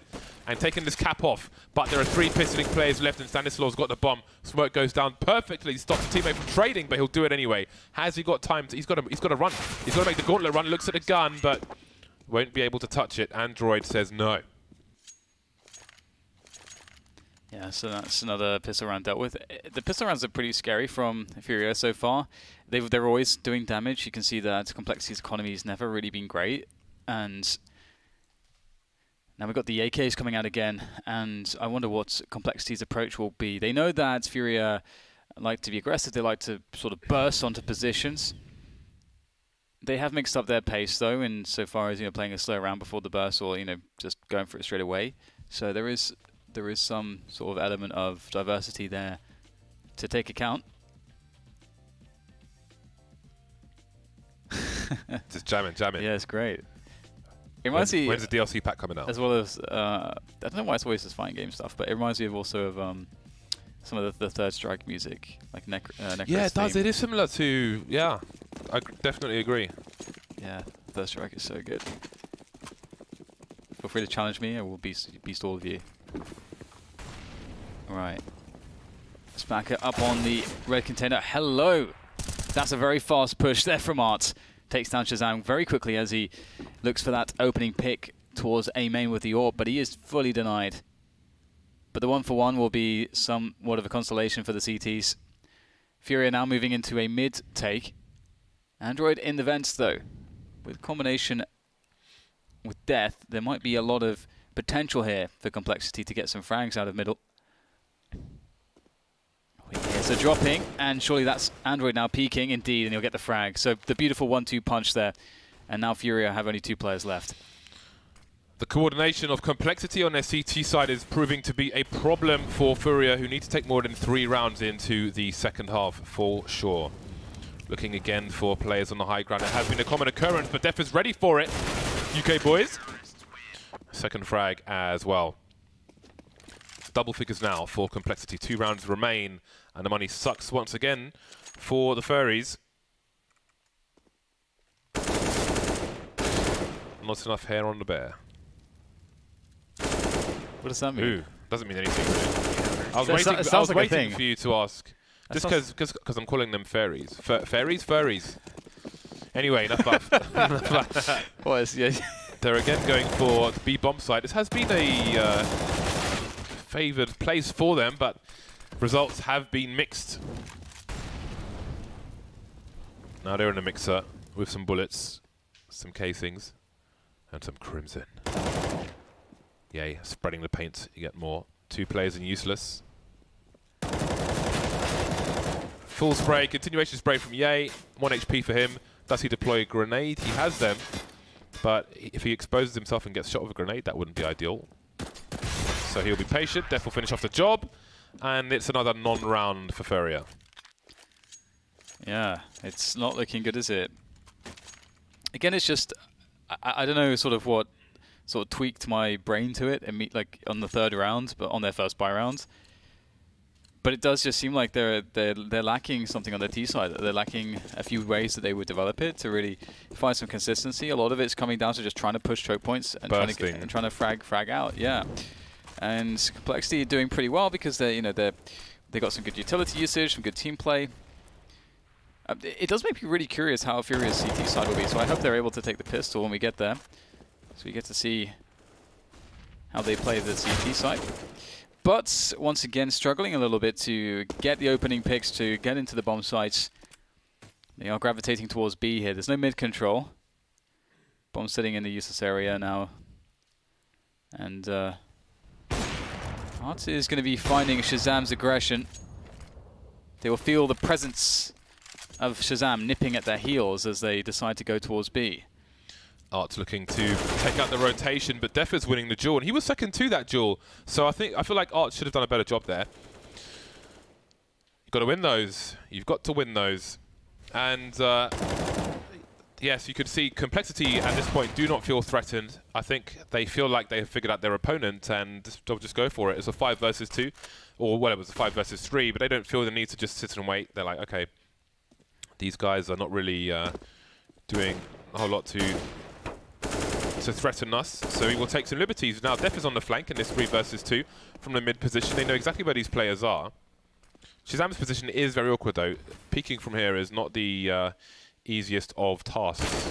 [SPEAKER 6] and taken this cap off. But there are 3 pistoling players left, and Stanislav's got the bomb. Smoke goes down perfectly. Stops the teammate from trading, but he'll do it anyway. Has he got time? He's got to run. He's got to make the gauntlet run. Looks at the gun, but won't be able to touch it. Android says no.
[SPEAKER 7] Yeah, so that's another pistol round dealt with. The pistol rounds are pretty scary from Furia so far. They're always doing damage. You can see that Complexity's economy has never really been great. And now we've got the AKs coming out again. And I wonder what Complexity's approach will be. They know that Furia like to be aggressive. They like to sort of burst onto positions. They have mixed up their pace, though, in so far as, playing a slow round before the burst or, just going for it straight away. So there is some sort of element of diversity there to take account.
[SPEAKER 6] Just jamming.
[SPEAKER 7] Yeah, it's great. It reminds me.
[SPEAKER 6] When's the DLC pack coming out?
[SPEAKER 7] As well as I don't know why it's always this fighting game stuff, but it reminds me of also of some of the Third Strike music, like Necro's
[SPEAKER 6] yeah, it does.
[SPEAKER 7] theme.
[SPEAKER 6] It is similar to. Yeah, I definitely agree.
[SPEAKER 7] Yeah, Third Strike is so good. Feel free to challenge me. I will beast all of you. Right. Let's back it up on the red container. Hello. That's a very fast push there from Art. Takes down Shazam very quickly as he looks for that opening pick towards A main with the AWP, but he is fully denied. But the 1-for-1 will be somewhat of a consolation for the CTs. Furia now moving into a mid take. Android in the vents though. With combination with Death, there might be a lot of potential here for Complexity to get some frags out of middle. Here's a dropping, and surely that's Android now peeking, indeed, and he'll get the frag. So the beautiful 1-2 punch there, and now Furia have only 2 players left.
[SPEAKER 6] The coordination of Complexity on their CT side is proving to be a problem for Furia, who need to take more than 3 rounds into the second half for sure. Looking again for players on the high ground. It has been a common occurrence, but Def is ready for it. UK boys. Second frag as well. Double figures now for Complexity. 2 rounds remain, and the money sucks once again for the Furries. Not enough hair on the bear.
[SPEAKER 7] What does that mean?
[SPEAKER 6] Ooh, doesn't mean anything really. I was waiting for you to ask. Just because I'm calling them fairies. Furries. Anyway, enough about.
[SPEAKER 7] Yeah.
[SPEAKER 6] They're again going for the B bomb site. This has been a favoured place for them, but results have been mixed. Now they're in a mixer with some bullets, some casings, and some crimson. Yay, spreading the paint, you get more. 2 players and useless. Full spray, continuation spray from Yay. 1 HP for him. Does he deploy a grenade? He has them, but if he exposes himself and gets shot with a grenade, that wouldn't be ideal. So he'll be patient. Def will finish off the job, and it's another non-round for Furia.
[SPEAKER 7] Yeah, it's not looking good, is it? Again, it's just I don't know sort of what sort of tweaked my brain to it and like on the 3rd round, but on their first buy round. But it does just seem like they're lacking something on their T side. They're lacking a few ways that they would develop it to really find some consistency. A lot of it's coming down to just trying to push choke points and trying to frag out. Yeah, and Complexity are doing pretty well because they got some good utility usage, some good team play. It does make me really curious how Furia's CT side will be. So I hope they're able to take the pistol when we get there, so we get to see how they play the CT side. But once again, struggling a little bit to get the opening picks, to get into the bomb sites. They are gravitating towards B here. There's no mid control. Bomb sitting in the useless area now. And Art is going to be finding Shazam's aggression. They will feel the presence of Shazam nipping at their heels as they decide to go towards B.
[SPEAKER 6] Art's looking to take out the rotation, but Def is winning the duel, and he was second to that duel. So I feel like Art should have done a better job there. You've got to win those. You've got to win those. And yes, you could see Complexity at this point do not feel threatened. I think they feel like they have figured out their opponent and they'll just go for it. It's a 5 versus 2, or well, it was a 5 versus 3, but they don't feel the need to just sit and wait. They're like, okay, these guys are not really doing a whole lot to threaten us, so he will take some liberties. Now Def is on the flank in this 3 versus 2 from the mid position. They know exactly where these players are. Shazam's position is very awkward though. Peeking from here is not the easiest of tasks.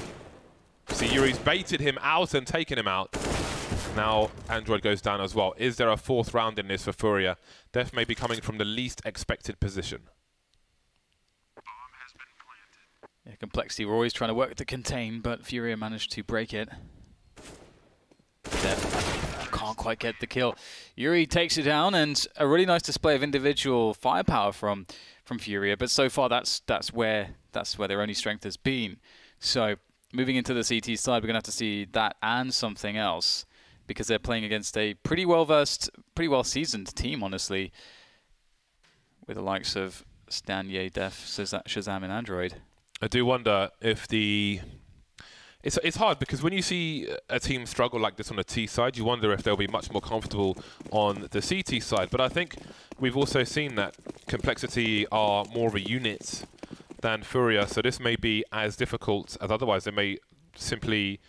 [SPEAKER 6] See, Yuri's baited him out and taken him out. Now Android goes down as well. Is there a 4th round in this for Furia? Def may be coming from the least expected position.
[SPEAKER 7] Yeah, Complexity were always trying to work to contain, but Furia managed to break it. Def can't quite get the kill. Yuri takes it down, and a really nice display of individual firepower from Furia. But so far, that's where their only strength has been. So moving into the CT side, we're gonna have to see that and something else, because they're playing against a pretty well-versed, pretty well-seasoned team, honestly, with the likes of Stan, Ye, Def, Shazam, and Android.
[SPEAKER 6] I do wonder if it's hard, because when you see a team struggle like this on the T side, you wonder if they'll be much more comfortable on the CT side. But I think we've also seen that Complexity are more of a unit than Furia, so this may be as difficult as otherwise. They may simply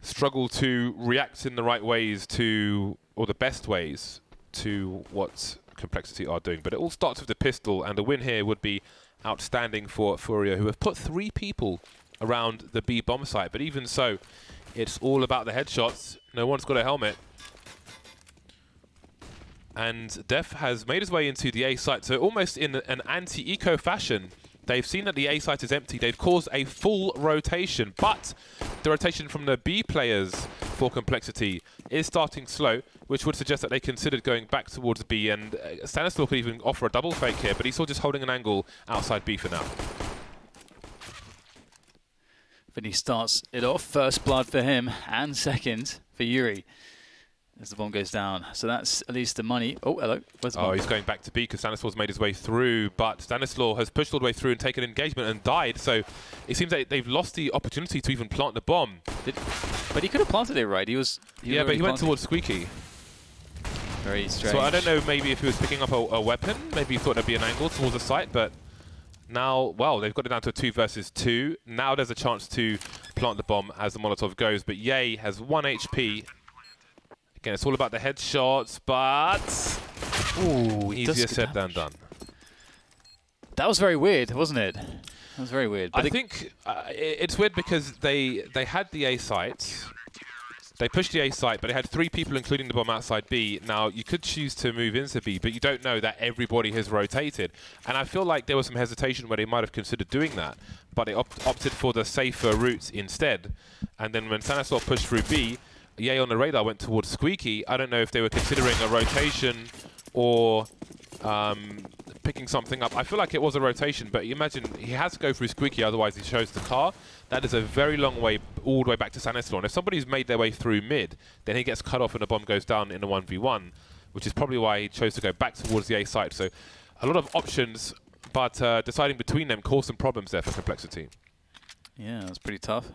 [SPEAKER 6] struggle to react in the right ways to, or the best ways to what Complexity are doing. But it all starts with the pistol, and the win here would be outstanding for Furia, who have put 3 people around the B bomb site. But even so, it's all about the headshots. No one's got a helmet. And Def has made his way into the A site, so almost in an anti-eco fashion. They've seen that the A site is empty. They've caused a full rotation, but the rotation from the B players for Complexity is starting slow, which would suggest that they considered going back towards B, and Stanislaw could even offer a double fake here, but he's still just holding an angle outside B for now.
[SPEAKER 7] Vinny starts it off, first blood for him, and second for Yuri, as the bomb goes down. So that's at least the money. Oh, hello. Where's the bomb?
[SPEAKER 6] He's going back to B because Stanislaw's made his way through, but Stanislaw has pushed all the way through and taken engagement and died. So it seems like they've lost the opportunity to even plant the bomb.
[SPEAKER 7] But he could have planted it, right?
[SPEAKER 6] Yeah, but he went towards Squeaky.
[SPEAKER 7] Very strange.
[SPEAKER 6] So I don't know, maybe if he was picking up a weapon, maybe he thought there'd be an angle towards the site, but now, well, they've got it down to a 2 versus 2. Now there's a chance to plant the bomb as the Molotov goes, but Ye has 1 HP. Again, it's all about the headshots, but ooh, easier said than done.
[SPEAKER 7] That was very weird, wasn't it? That was very weird. But
[SPEAKER 6] I think it's weird because they had the A site. They pushed the A site, but they had 3 people, including the bomb outside B. Now, you could choose to move into B, but you don't know that everybody has rotated. And I feel like there was some hesitation where they might have considered doing that, but they opted for the safer route instead. And then when Stanislaw pushed through B, Ye on the radar went towards Squeaky. I don't know if they were considering a rotation or picking something up. I feel like it was a rotation, but you imagine he has to go through Squeaky, otherwise he shows the car. That is a very long way, all the way back to Stanislaw. And if somebody's made their way through mid, then he gets cut off and the bomb goes down in a 1v1, which is probably why he chose to go back towards the A site. So a lot of options, but deciding between them caused some problems there for Complexity.
[SPEAKER 7] Yeah, that's pretty tough.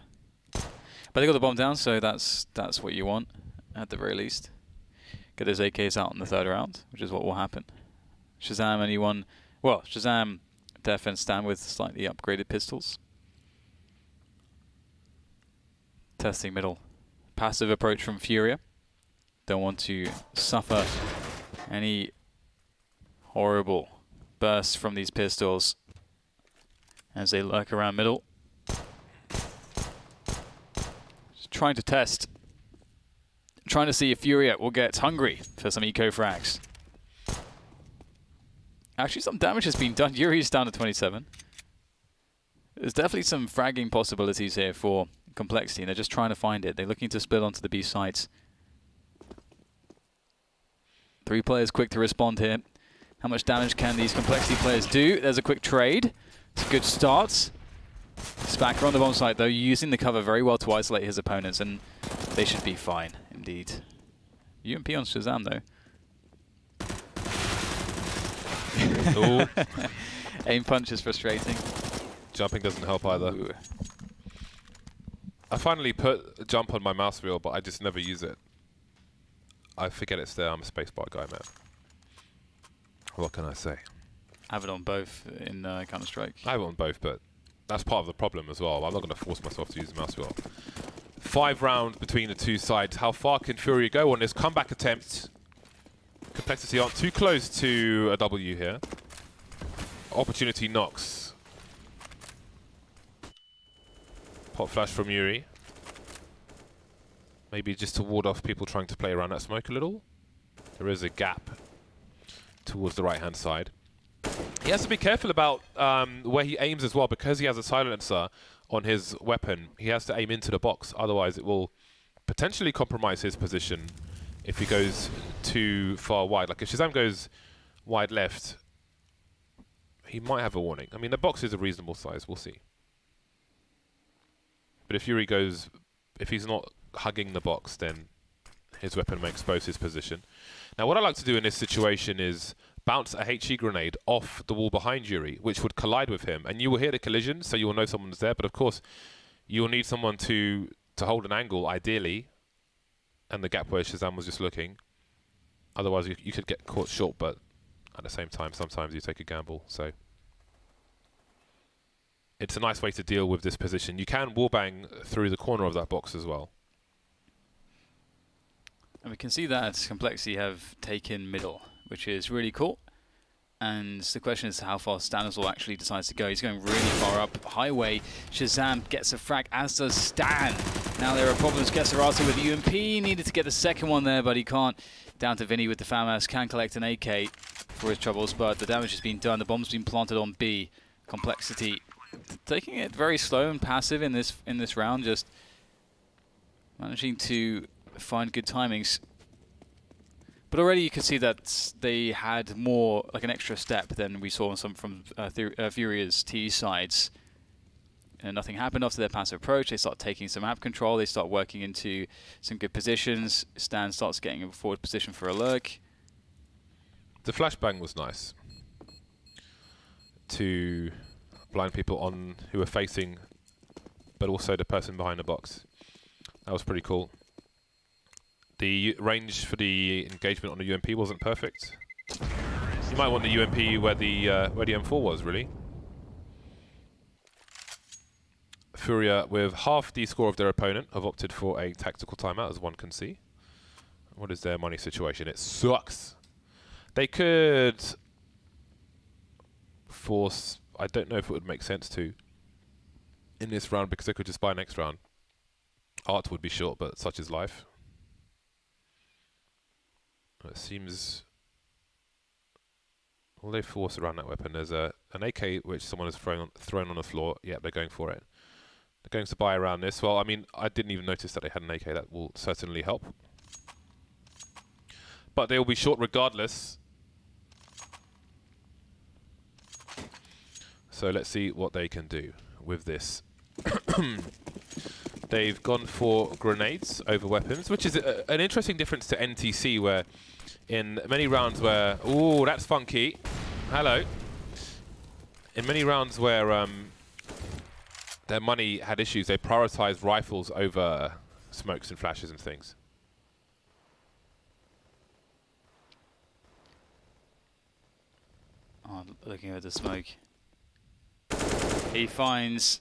[SPEAKER 7] But they got the bomb down, so that's what you want, at the very least. Get those AKs out in the 3rd round, which is what will happen. Shazam, anyone? Well, Shazam, Def, and Stan with slightly upgraded pistols. Testing middle. Passive approach from Furia. Don't want to suffer any horrible bursts from these pistols as they lurk around middle. Just trying to test. Trying to see if Furia will get hungry for some eco frags. Actually, some damage has been done. Yuri's down to 27. There's definitely some fragging possibilities here for Complexity, and they're just trying to find it. They're looking to split onto the B sites. 3 players quick to respond here. How much damage can these Complexity players do? There's a quick trade. It's a good start. Spacker on the bomb site, though, using the cover very well to isolate his opponents, and they should be fine, indeed. UMP on Shazam, though. Aim punch is frustrating.
[SPEAKER 6] Jumping doesn't help either. Ooh. I finally put jump on my mouse wheel, but I just never use it. I forget it's there. I'm a spacebar guy, man. What can I say?
[SPEAKER 7] I have it on both in Counter-Strike.
[SPEAKER 6] I have it on both, but that's part of the problem as well. I'm not going to force myself to use the mouse wheel. 5 rounds between the two sides. How far can Furia go on this comeback attempt? Complexity aren't too close to a W here. Opportunity knocks. Pop flash from Yuri. Maybe just to ward off people trying to play around that smoke a little. There is a gap towards the right-hand side. He has to be careful about where he aims as well, because he has a silencer on his weapon. He has to aim into the box, otherwise it will potentially compromise his position if he goes too far wide. Like if Shazam goes wide left, he might have a warning. I mean, the box is a reasonable size, we'll see. But if Yuri goes, if he's not hugging the box, then his weapon may expose his position. Now, what I like to do in this situation is bounce a HE grenade off the wall behind Yuri, which would collide with him. And you will hear the collision, so you will know someone's there. But of course, you will need someone to hold an angle, ideally, and the gap where Shazam was just looking. Otherwise, you could get caught short, but at the same time, sometimes you take a gamble. So it's a nice way to deal with this position. You can wallbang through the corner of that box as well.
[SPEAKER 7] And we can see that Complexity have taken middle, which is really cool. And the question is how far Stanisol actually decides to go. He's going really far up. Highway, Shazam gets a frag, as does Stan. Now there are problems. Gesserati with the UMP. Needed to get the second one there, but he can't. Down to Vinny with the FAMAS. Can collect an AK for his troubles, but the damage has been done. The bomb's been planted on B. Complexity taking it very slow and passive in this round, just managing to find good timings. But already you can see that they had more, like an extra step than we saw from Furia's T sides. And nothing happened after their passive approach. They start taking some map control. They start working into some good positions. Stan starts getting a forward position for a lurk.
[SPEAKER 6] The flashbang was nice to blind people on who were facing, but also the person behind the box. That was pretty cool. The range for the engagement on the UMP wasn't perfect. You might want the UMP where the M4 was, really. Furia, with half the score of their opponent, have opted for a tactical timeout, as one can see. What is their money situation? It sucks. They could force... I don't know if it would make sense to in this round, because they could just buy next round. Art would be short, but such is life. It seems... Well, they force around that weapon. There's an AK which someone has thrown on the floor. Yeah, they're going for it. They're going to buy around this. Well, I mean, I didn't even notice that they had an AK. That will certainly help. But they will be short regardless. So let's see what they can do with this. They've gone for grenades over weapons, which is an interesting difference to NTC, where in many rounds where... Ooh, that's funky. Hello. In many rounds where their money had issues, they prioritized rifles over smokes and flashes and things.
[SPEAKER 7] Oh, looking at the smoke. He finds,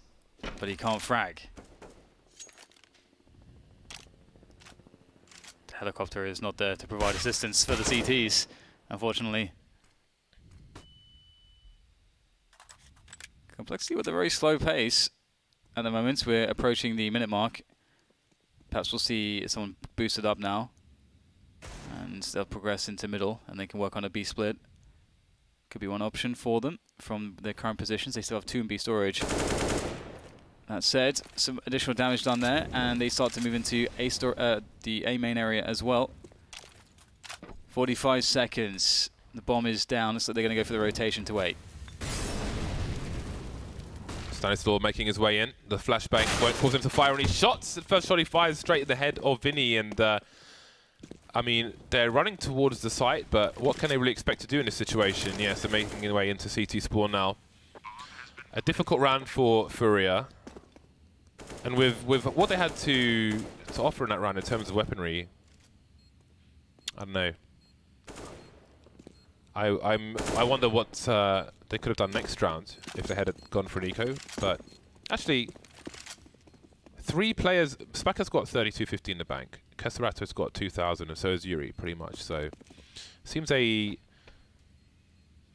[SPEAKER 7] but he can't frag. The helicopter is not there to provide assistance for the CTs, unfortunately. Complexity with a very slow pace. At the moment, we're approaching the minute mark. Perhaps we'll see someone boosted up now. And they'll progress into middle, and they can work on a B split. Could be one option for them from their current positions. They still have 2 in B storage. That said, some additional damage done there, and they start to move into the A main area as well. 45 seconds. The bomb is down, so they're going to go for the rotation to 8.
[SPEAKER 6] Stanislaw making his way in. The flashbang won't cause him to fire any shots. The first shot he fires straight at the head of Vinny, and I mean, they're running towards the site, but what can they really expect to do in this situation? Yes, they're making their way into CT spawn now. A difficult round for Furia. And with what they had to offer in that round in terms of weaponry, I don't know. I wonder what they could have done next round if they had gone for an eco. But actually, 3 players. Spaka's got 3250 in the bank. Kesserato's got 2000, and so is Yuri, pretty much. So seems it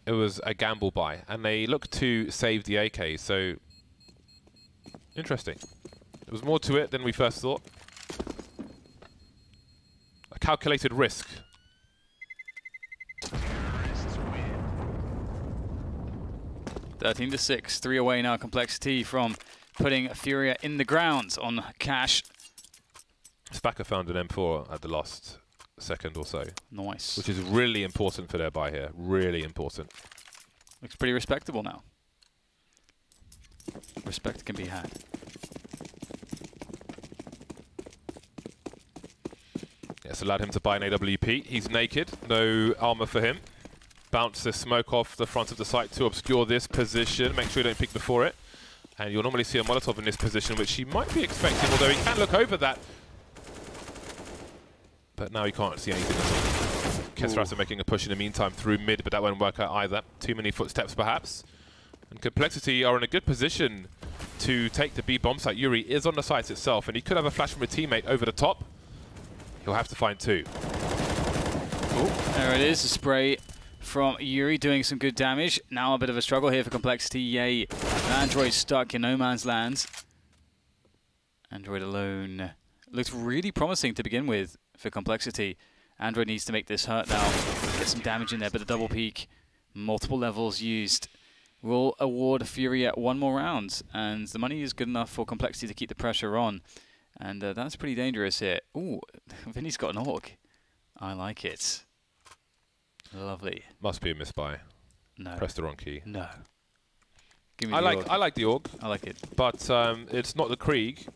[SPEAKER 6] was a gamble buy, and they look to save the AK. So interesting. There was more to it than we first thought. A calculated risk.
[SPEAKER 7] 13-6, 3 away now. Complexity from putting Furia in the ground on Cash.
[SPEAKER 6] Spaka found an M4 at the last second or so.
[SPEAKER 7] Nice.
[SPEAKER 6] Which is really important for their buy here. Really important.
[SPEAKER 7] Looks pretty respectable now. Respect can be had.
[SPEAKER 6] Yes, allowed him to buy an AWP. He's naked. No armor for him. Bounce the smoke off the front of the site to obscure this position. Make sure you don't peek before it. And you'll normally see a Molotov in this position, which he might be expecting, although he can look over that. But now he can't see anything at all. Kesserata making a push in the meantime through mid, but that won't work out either. Too many footsteps, perhaps. And Complexity are in a good position to take the B bomb site. Yuri is on the site itself, and he could have a flash from a teammate over the top. He'll have to find 2.
[SPEAKER 7] There it is, a spray from Yuri doing some good damage. Now a bit of a struggle here for Complexity. Yay. Android stuck in no man's land. Android alone. Looks really promising to begin with for Complexity. Android needs to make this hurt now. Get some damage in there, but the double peak, multiple levels used. Will award Furia 1 more round, and the money is good enough for Complexity to keep the pressure on. And that's pretty dangerous here. Ooh, Vinny's got an AUG. I like it. Lovely.
[SPEAKER 6] Must be a misbuy.
[SPEAKER 7] No.
[SPEAKER 6] Press the wrong key.
[SPEAKER 7] No. Give me
[SPEAKER 6] I like the AUG.
[SPEAKER 7] I like it.
[SPEAKER 6] But it's not the Krieg.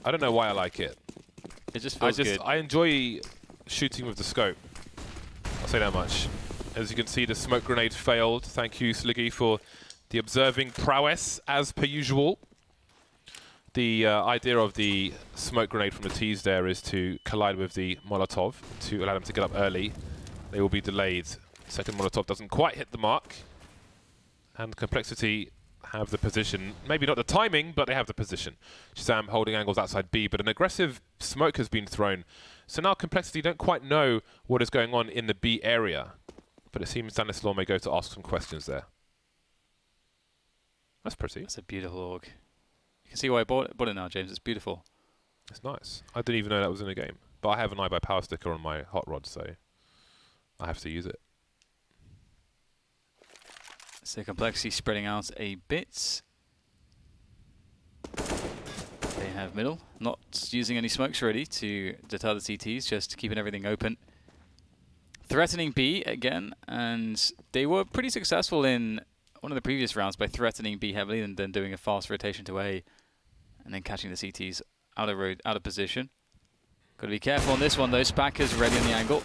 [SPEAKER 6] I don't know why I like it.
[SPEAKER 7] It just feels good.
[SPEAKER 6] I enjoy shooting with the scope. I'll say that much. As you can see, the smoke grenade failed. Thank you, Sliggy, for the observing prowess, as per usual. The idea of the smoke grenade from the T's there is to collide with the Molotov to allow them to get up early. They will be delayed. Second Molotov doesn't quite hit the mark. And Complexity have the position. Maybe not the timing, but they have the position. Shazam holding angles outside B, but an aggressive smoke has been thrown. So now Complexity don't quite know what is going on in the B area. But it seems Stanislaw may go to ask some questions there. That's pretty.
[SPEAKER 7] That's a beautiful AUG. You can see why I bought it now, James. It's beautiful.
[SPEAKER 6] It's nice. I didn't even know that was in a game. But I have an iBuy power sticker on my hot rod, so I have to use it.
[SPEAKER 7] So Complexity spreading out a bit. They have middle. Not using any smokes really to deter the CTs, just keeping everything open. Threatening B again, and they were pretty successful in one of the previous rounds by threatening B heavily and then doing a fast rotation to A and then catching the CTs out of position. Got to be careful on this one though. Spaka's ready on the angle.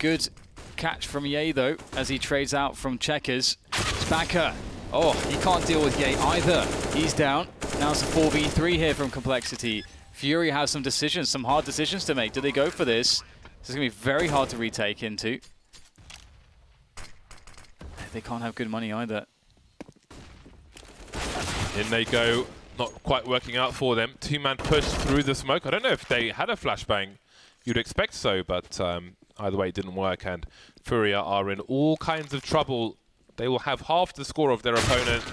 [SPEAKER 7] Good catch from Ye though as he trades out from Checkers. Spaka, oh, he can't deal with Ye either. He's down. Now it's a 4v3 here from Complexity. Fury has some decisions, some hard decisions to make. Do they go for this? This is going to be very hard to retake into. They can't have good money either.
[SPEAKER 6] In they go. Not quite working out for them. Two-man push through the smoke. I don't know if they had a flashbang. You'd expect so, but either way it didn't work. And Furia are in all kinds of trouble. They will have half the score of their opponent.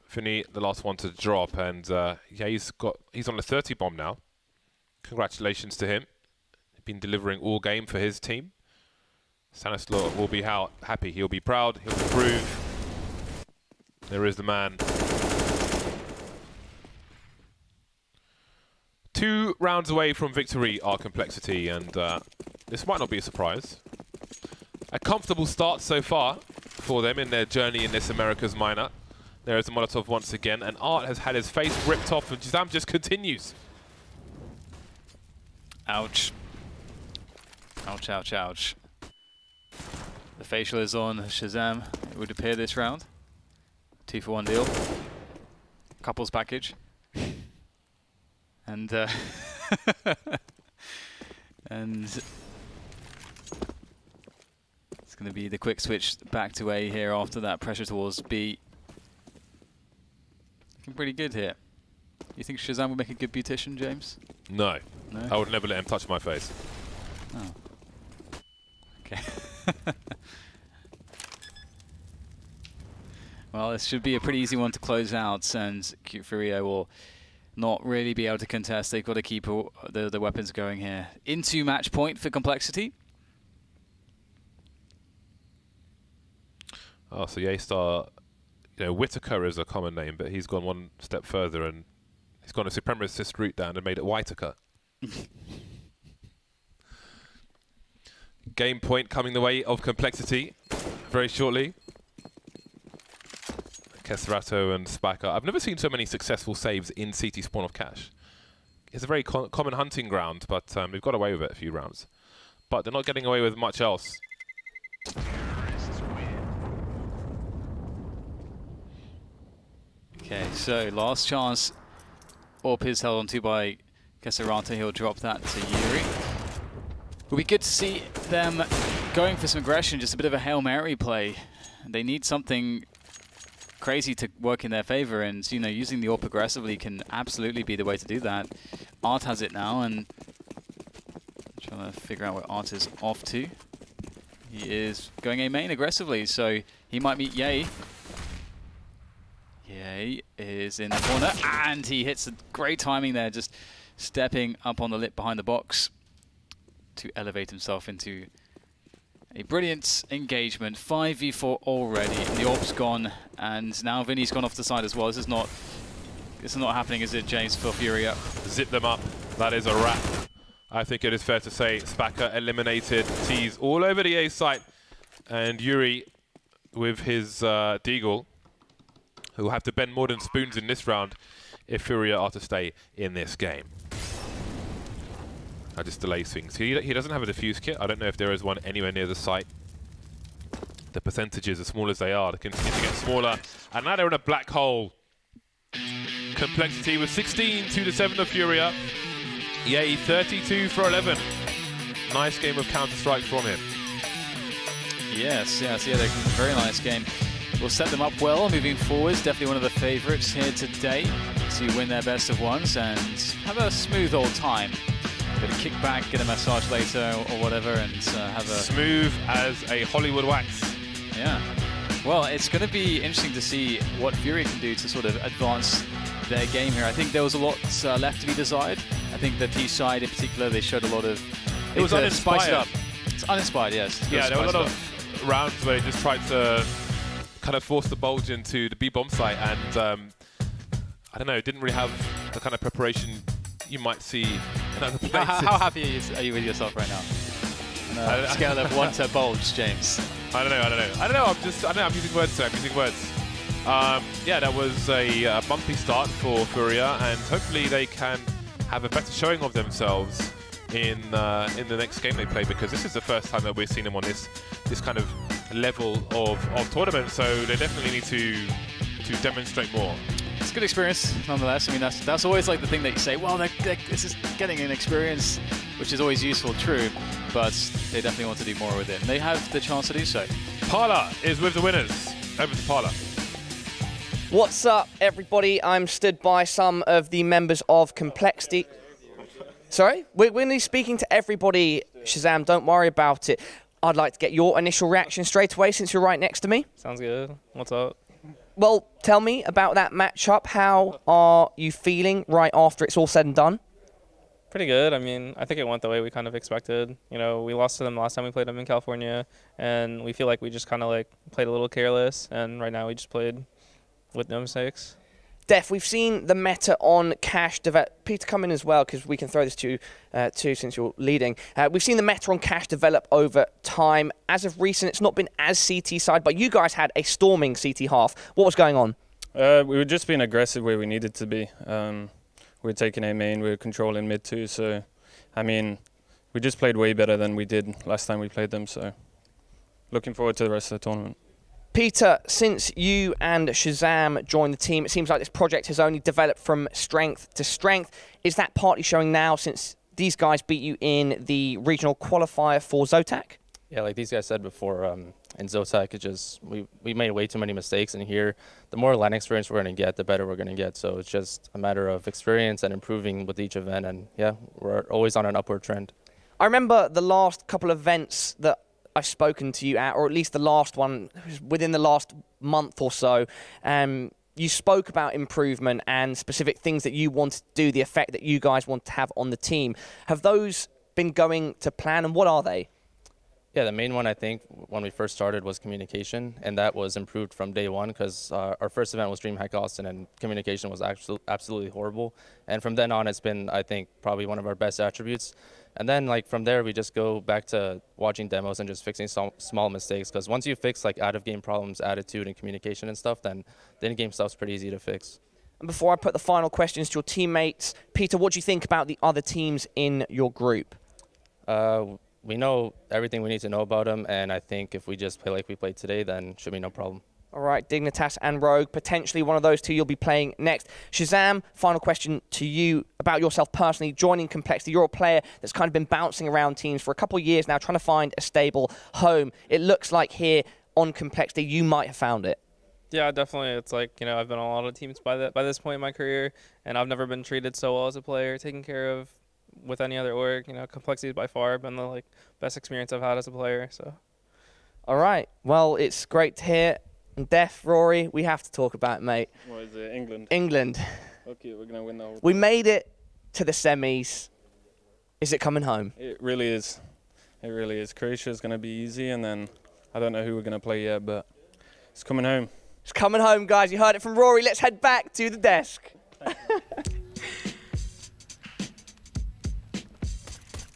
[SPEAKER 6] Finny, the last one to drop. And yeah, he's on the 30 bomb now. Congratulations to him. Been delivering all game for his team. Stanislaw will be happy. He'll be proud. He'll improve. There is the man. 2 rounds away from victory are Complexity, and this might not be a surprise. A comfortable start so far for them in their journey in this America's Minor. There is a Molotov once again, and Art has had his face ripped off, and Shazam just continues.
[SPEAKER 7] Ouch. Ouch, ouch, ouch. The facial is on Shazam, it would appear this round. 2-for-1 deal. Couples package. And and it's going to be the quick switch back to A here after that pressure towards B. Looking pretty good here. You think Shazam would make a good beautician, James?
[SPEAKER 6] No.
[SPEAKER 7] No?
[SPEAKER 6] I would never let him touch my face.
[SPEAKER 7] Oh. Okay. Well, this should be a pretty easy one to close out, and Furia will not really be able to contest. They've got to keep the weapons going here. Into match point for Complexity.
[SPEAKER 6] Oh, so A-Star, you know, Whitaker is a common name, but he's gone one step further and he's gone a supremacist route down and made it Whitaker. Game point coming the way of Complexity very shortly. Keserato and Spacker. I've never seen so many successful saves in CT Spawn of Cash. It's a very common hunting ground, but we've got away with it a few rounds. But they're not getting away with much else.
[SPEAKER 7] Okay, so last chance. Orp is held onto by Keserato. He'll drop that to Yuri. It would be good to see them going for some aggression, just a bit of a Hail Mary play. They need something crazy to work in their favor, and you know, using the AWP aggressively can absolutely be the way to do that. Art has it now, and trying to figure out where Art is off to. He is going A main aggressively, so he might meet Ye. Ye is in the corner, and he hits a great timing there, just stepping up on the lip behind the box to elevate himself into a brilliant engagement. 5v4 already. The AWP's gone, and now Vinny's gone off the side as well. This is not happening, is it, James, for Furia?
[SPEAKER 6] Zip them up. That is a wrap. I think it is fair to say Spacker eliminated. Tees all over the A site, and Yuri with his Deagle, who will have to bend more than spoons in this round if Furia are to stay in this game. I just delays things. He doesn't have a defuse kit. I don't know if there is one anywhere near the site. The percentages, as small as they are, they continue to get smaller. And now they're in a black hole. Complexity with 16, 2-7 of Furia. Yay, 32 for 11. Nice game of Counter-Strike from him.
[SPEAKER 7] Yes, yeah, very nice game. Will set them up well moving forwards. Definitely one of the favourites here today to win their best of ones and have a smooth old time. Get a kick back, get a massage later or whatever, and have a...
[SPEAKER 6] Smooth as a Hollywood wax.
[SPEAKER 7] Yeah. Well, it's going to be interesting to see what Furia can do to sort of advance their game here. I think there was a lot left to be desired. I think the T side in particular, they showed a lot of...
[SPEAKER 6] It was uninspired.
[SPEAKER 7] Spice it up. It's uninspired, yes.
[SPEAKER 6] Yeah, there were a lot of rounds where they just tried to kind of force the bulge into the B-bomb site, and I don't know, didn't really have the kind of preparation you might see in other places.
[SPEAKER 7] How happy are you with yourself right now? On a scale of 1 to bulge, James.
[SPEAKER 6] I don't know. I'm using words today. Yeah, that was a bumpy start for Furia, and hopefully they can have a better showing of themselves in the next game they play, because this is the first time that we've seen them on this kind of level of tournament. So they definitely need to demonstrate more.
[SPEAKER 7] It's a good experience, nonetheless. I mean, that's always like the thing that you say, well, this is getting an experience, which is always useful, true, but they definitely want to do more with it. And they have the chance to do so.
[SPEAKER 6] Parla is with the winners. Over to Parla.
[SPEAKER 8] What's up, everybody? I'm stood by some of the members of Complexity. Sorry? We're only speaking to everybody, Shazam. Don't worry about it. I'd like to get your initial reaction straight away since you're right next to me.
[SPEAKER 9] Sounds good. What's up?
[SPEAKER 8] Well, tell me about that matchup. How are you feeling right after it's all said and done?
[SPEAKER 9] Pretty good. I mean, I think it went the way we kind of expected. You know, we lost to them last time we played them in California, and we feel like we just kind of like played a little careless, and right now we just played with no mistakes.
[SPEAKER 8] Def, we've seen the meta on Cash develop. Peter, come in as well, because we can throw this to you too, since you're leading. We've seen the meta on Cash develop over time. As of recent, it's not been as CT side, but you guys had a storming CT half. What was going on?
[SPEAKER 10] We were just being aggressive where we needed to be. We were taking A main, we were controlling mid too. So, I mean, we just played way better than we did last time we played them. So, looking forward to the rest of the tournament.
[SPEAKER 8] Peter, since you and Shazam joined the team, it seems like this project has only developed from strength to strength. Is that partly showing now since these guys beat you in the regional qualifier for Zotac?
[SPEAKER 9] Yeah, like these guys said before, in Zotac, it just we made way too many mistakes, and here, the more LAN experience we're going to get, the better we're going to get. So it's just a matter of experience and improving with each event, and yeah, we're always on an upward trend.
[SPEAKER 8] I remember the last couple of events that I've spoken to you at, or at least the last one within the last month or so. You spoke about improvement and specific things that you want to do, the effect that you guys want to have on the team. Have those been going to plan, and what are they?
[SPEAKER 9] Yeah, the main one, I think, when we first started was communication, and that was improved from day one because our first event was DreamHack Austin, and communication was absolutely horrible. And from then on, it's been, I think, probably one of our best attributes. And then, like, from there, we just go back to watching demos and just fixing some small mistakes, because once you fix, like, out-of-game problems, attitude, and communication and stuff, then the in-game stuff's pretty easy to fix.
[SPEAKER 8] And before I put the final questions to your teammates, Peter, what do you think about the other teams in your group?
[SPEAKER 9] We know everything we need to know about them, and I think if we just play like we played today, then should be no problem.
[SPEAKER 8] All right, Dignitas and Rogue, potentially one of those two you'll be playing next. Shazam, final question to you about yourself personally, joining Complexity. You're a player that's kind of been bouncing around teams for a couple of years now, trying to find a stable home. It looks like here on Complexity, you might have found it.
[SPEAKER 9] Yeah, definitely. It's like, you know, I've been on a lot of teams by this point in my career, and I've never been treated so well as a player, taken care of with any other org. You know, Complexity has by far been the best experience I've had as a player. So,
[SPEAKER 8] all right. Well, it's great to hear. And Def, Rory, we have to talk about it, mate.
[SPEAKER 10] What is it? England.
[SPEAKER 8] England.
[SPEAKER 10] Okay, we're gonna win the whole.
[SPEAKER 8] We made it to the semis. Is it coming home?
[SPEAKER 10] It really is. It really is. Croatia is gonna be easy, and then I don't know who we're gonna play yet, but it's coming home.
[SPEAKER 8] It's coming home, guys. You heard it from Rory. Let's head back to the desk.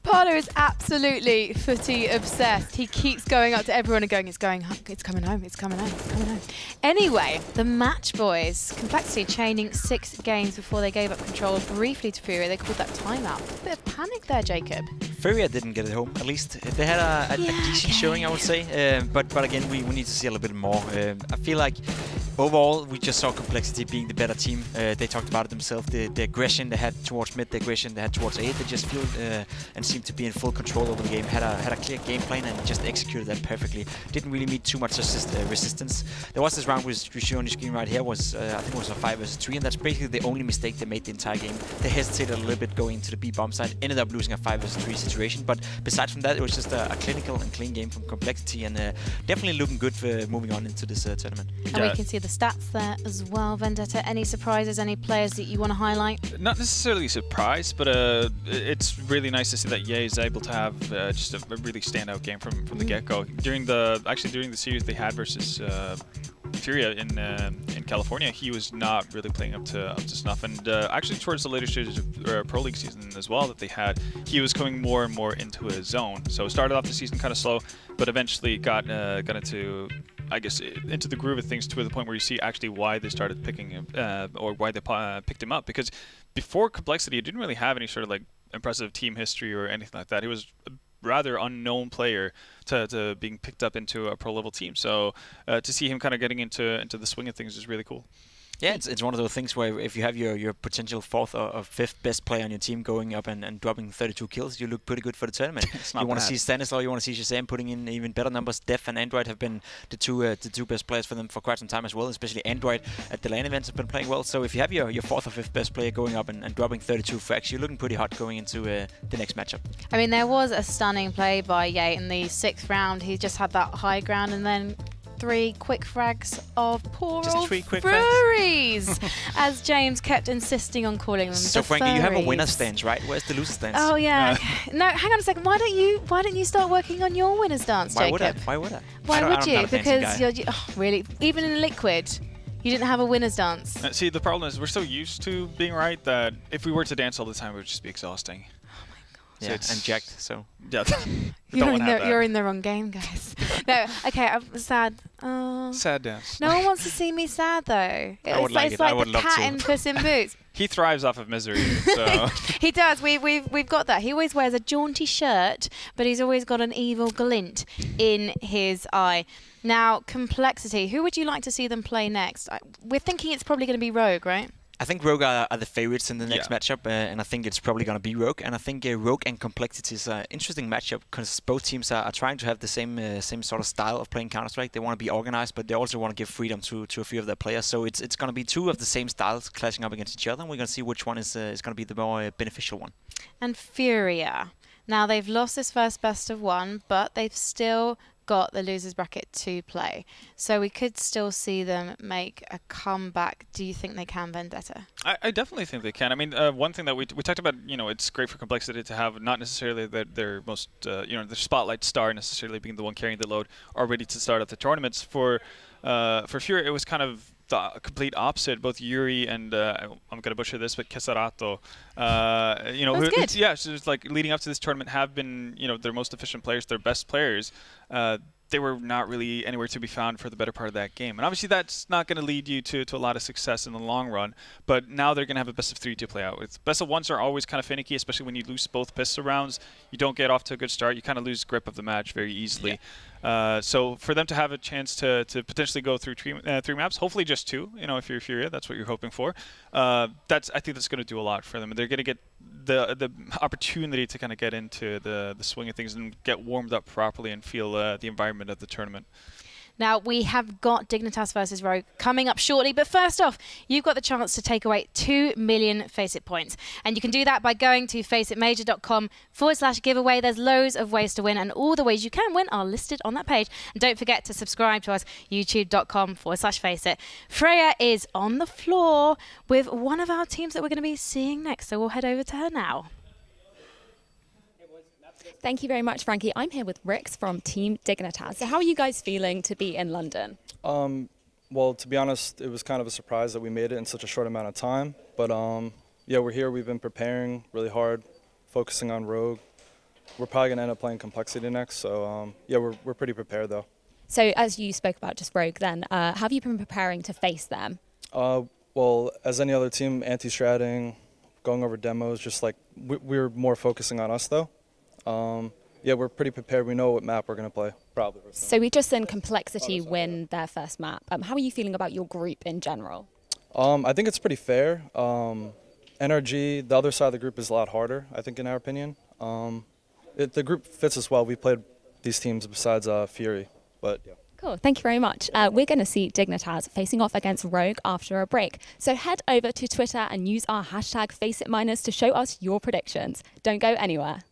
[SPEAKER 1] Parlo is absolutely footy obsessed. He keeps going up to everyone and going, it's coming home, it's coming home, it's coming home. Anyway, the match boys, Complexity chaining 6 games before they gave up control briefly to Furia. They called that timeout. A bit of panic there, Jacob.
[SPEAKER 4] Furia didn't get it home, at least. They had a decent showing, I would say. But again, we need to see a little bit more. I feel like overall, we just saw Complexity being the better team. They talked about it themselves. The aggression they had towards mid, the aggression they had towards A, they just feel and seemed to be in full control over the game. Had a clear game plan and just executed that perfectly. Didn't really meet too much resistance. There was this round which we show on the screen right here was I think it was a 5 versus 3, and that's basically the only mistake they made the entire game. They hesitated a little bit going into the B bomb side, ended up losing a 5 versus 3 situation. But besides from that, it was just a clinical and clean game from Complexity, and definitely looking good for moving on into this tournament.
[SPEAKER 1] And we can see the stats there as well. Vendetta, any surprises, any players that you want to highlight?
[SPEAKER 3] Not necessarily a surprise, but it's really nice to see that Ye is able to have just a really standout game from the get-go. During the series they had versus Furia in California, he was not really playing up to snuff, and actually towards the later stages of Pro League season as well that they had, he was coming more and more into his zone. So started off the season kind of slow, but eventually got into, I guess, into the groove of things to the point where you see actually why they started picking him, or why they picked him up. Because before Complexity, he didn't really have any sort of impressive team history or anything like that. He was a rather unknown player to being picked up into a pro level team. So to see him kind of getting into the swing of things is really cool.
[SPEAKER 4] Yeah, it's one of those things where if you have your potential 4th or 5th best player on your team going up and dropping 32 kills, you look pretty good for the tournament. You want to see Stanislaw, you want to see Shazam putting in even better numbers. Def and Android have been the two best players for them for quite some time as well, especially Android at the LAN events have been playing well. So if you have your 4th or 5th best player going up and dropping 32 frags, you're looking pretty hot going into the next matchup.
[SPEAKER 1] I mean, there was a stunning play by Ye in the 6th round. He just had that high ground and then 3 quick frags of poor old Furies, as James kept insisting on calling them.
[SPEAKER 4] So Frankie, you have a winner stance, right? Where's the loser stance?
[SPEAKER 1] Oh yeah. No, hang on a second. Why don't you start working on your winner stance, Jacob?
[SPEAKER 4] Why would I?
[SPEAKER 1] Why would you? Because you're really, even in Liquid, you didn't have a winner's dance.
[SPEAKER 3] See, the problem is we're so used to being right that if we were to dance all the time, it would just be exhausting.
[SPEAKER 4] Yeah, and jacked. So
[SPEAKER 3] yeah,
[SPEAKER 1] you're in the wrong game, guys. No, okay, I'm sad.
[SPEAKER 3] Sad dance.
[SPEAKER 1] No one wants to see me sad though.
[SPEAKER 4] It's like
[SPEAKER 1] the cat in Puss in Boots.
[SPEAKER 3] He thrives off of misery. So.
[SPEAKER 1] He does. We've got that. He always wears a jaunty shirt, but he's always got an evil glint in his eye. Now, Complexity. Who would you like to see them play next? We're thinking it's probably going to be Rogue, right?
[SPEAKER 4] I think Rogue are the favorites in the next matchup, and I think it's probably going to be Rogue. And I think Rogue and Complexity is an interesting matchup because both teams are trying to have the same sort of style of playing Counter-Strike. They want to be organized, but they also want to give freedom to a few of their players. So it's going to be two of the same styles clashing up against each other, and we're going to see which one is going to be the more beneficial one.
[SPEAKER 1] And Furia. Now, they've lost this first best of one, but they've still got the losers bracket to play, so we could still see them make a comeback. Do you think they can, Vendetta?
[SPEAKER 3] I definitely think they can. I mean, one thing that we talked about, it's great for Complexity to have not necessarily their most, their spotlight star necessarily being the one carrying the load or ready to start at the tournaments. For Furia, it was kind of the complete opposite. Both Yuri and I'm gonna butcher this, but Kesarato, so it's like leading up to this tournament have been their most efficient players, their best players. They were not really anywhere to be found for the better part of that game. And obviously that's not going to lead you to a lot of success in the long run. But now they're going to have a best of 3 to play out with. Best of 1s are always kind of finicky, especially when you lose both pistol rounds. You don't get off to a good start. You kind of lose grip of the match very easily. Yeah. So for them to have a chance to potentially go through 3 maps, hopefully just 2, if you're Furia, that's what you're hoping for. I think that's going to do a lot for them. They're going to get the opportunity to kind of get into the swing of things and get warmed up properly and feel the environment of the tournament.
[SPEAKER 1] Now, we have got Dignitas versus Rogue coming up shortly, but first off, you've got the chance to take away 2 million FACEIT points. And you can do that by going to faceitmajor.com/giveaway. There's loads of ways to win, and all the ways you can win are listed on that page. And don't forget to subscribe to us, youtube.com/FACEIT. Freya is on the floor with one of our teams that we're going to be seeing next, so we'll head over to her now.
[SPEAKER 11] Thank you very much, Frankie. I'm here with Rix from Team Dignitas. So how are you guys feeling to be in London?
[SPEAKER 12] Well, to be honest, it was kind of a surprise that we made it in such a short amount of time. But yeah, we're here. We've been preparing really hard, focusing on Rogue. We're probably going to end up playing Complexity next. So yeah, we're pretty prepared, though. So as you spoke about just Rogue then, have you been preparing to face them? Well, as any other team, anti-stratting, going over demos, just like we're more focusing on us, though. Yeah, we're pretty prepared. We know what map we're going to play, probably. So we just seen Complexity win their first map. How are you feeling about your group in general? I think it's pretty fair. NRG, the other side of the group is a lot harder, I think, in our opinion. The group fits us well. We played these teams besides Fury, but yeah. Cool, thank you very much. We're going to see Dignitas facing off against Rogue after a break. So head over to Twitter and use our hashtag FACEIT Miners to show us your predictions. Don't go anywhere.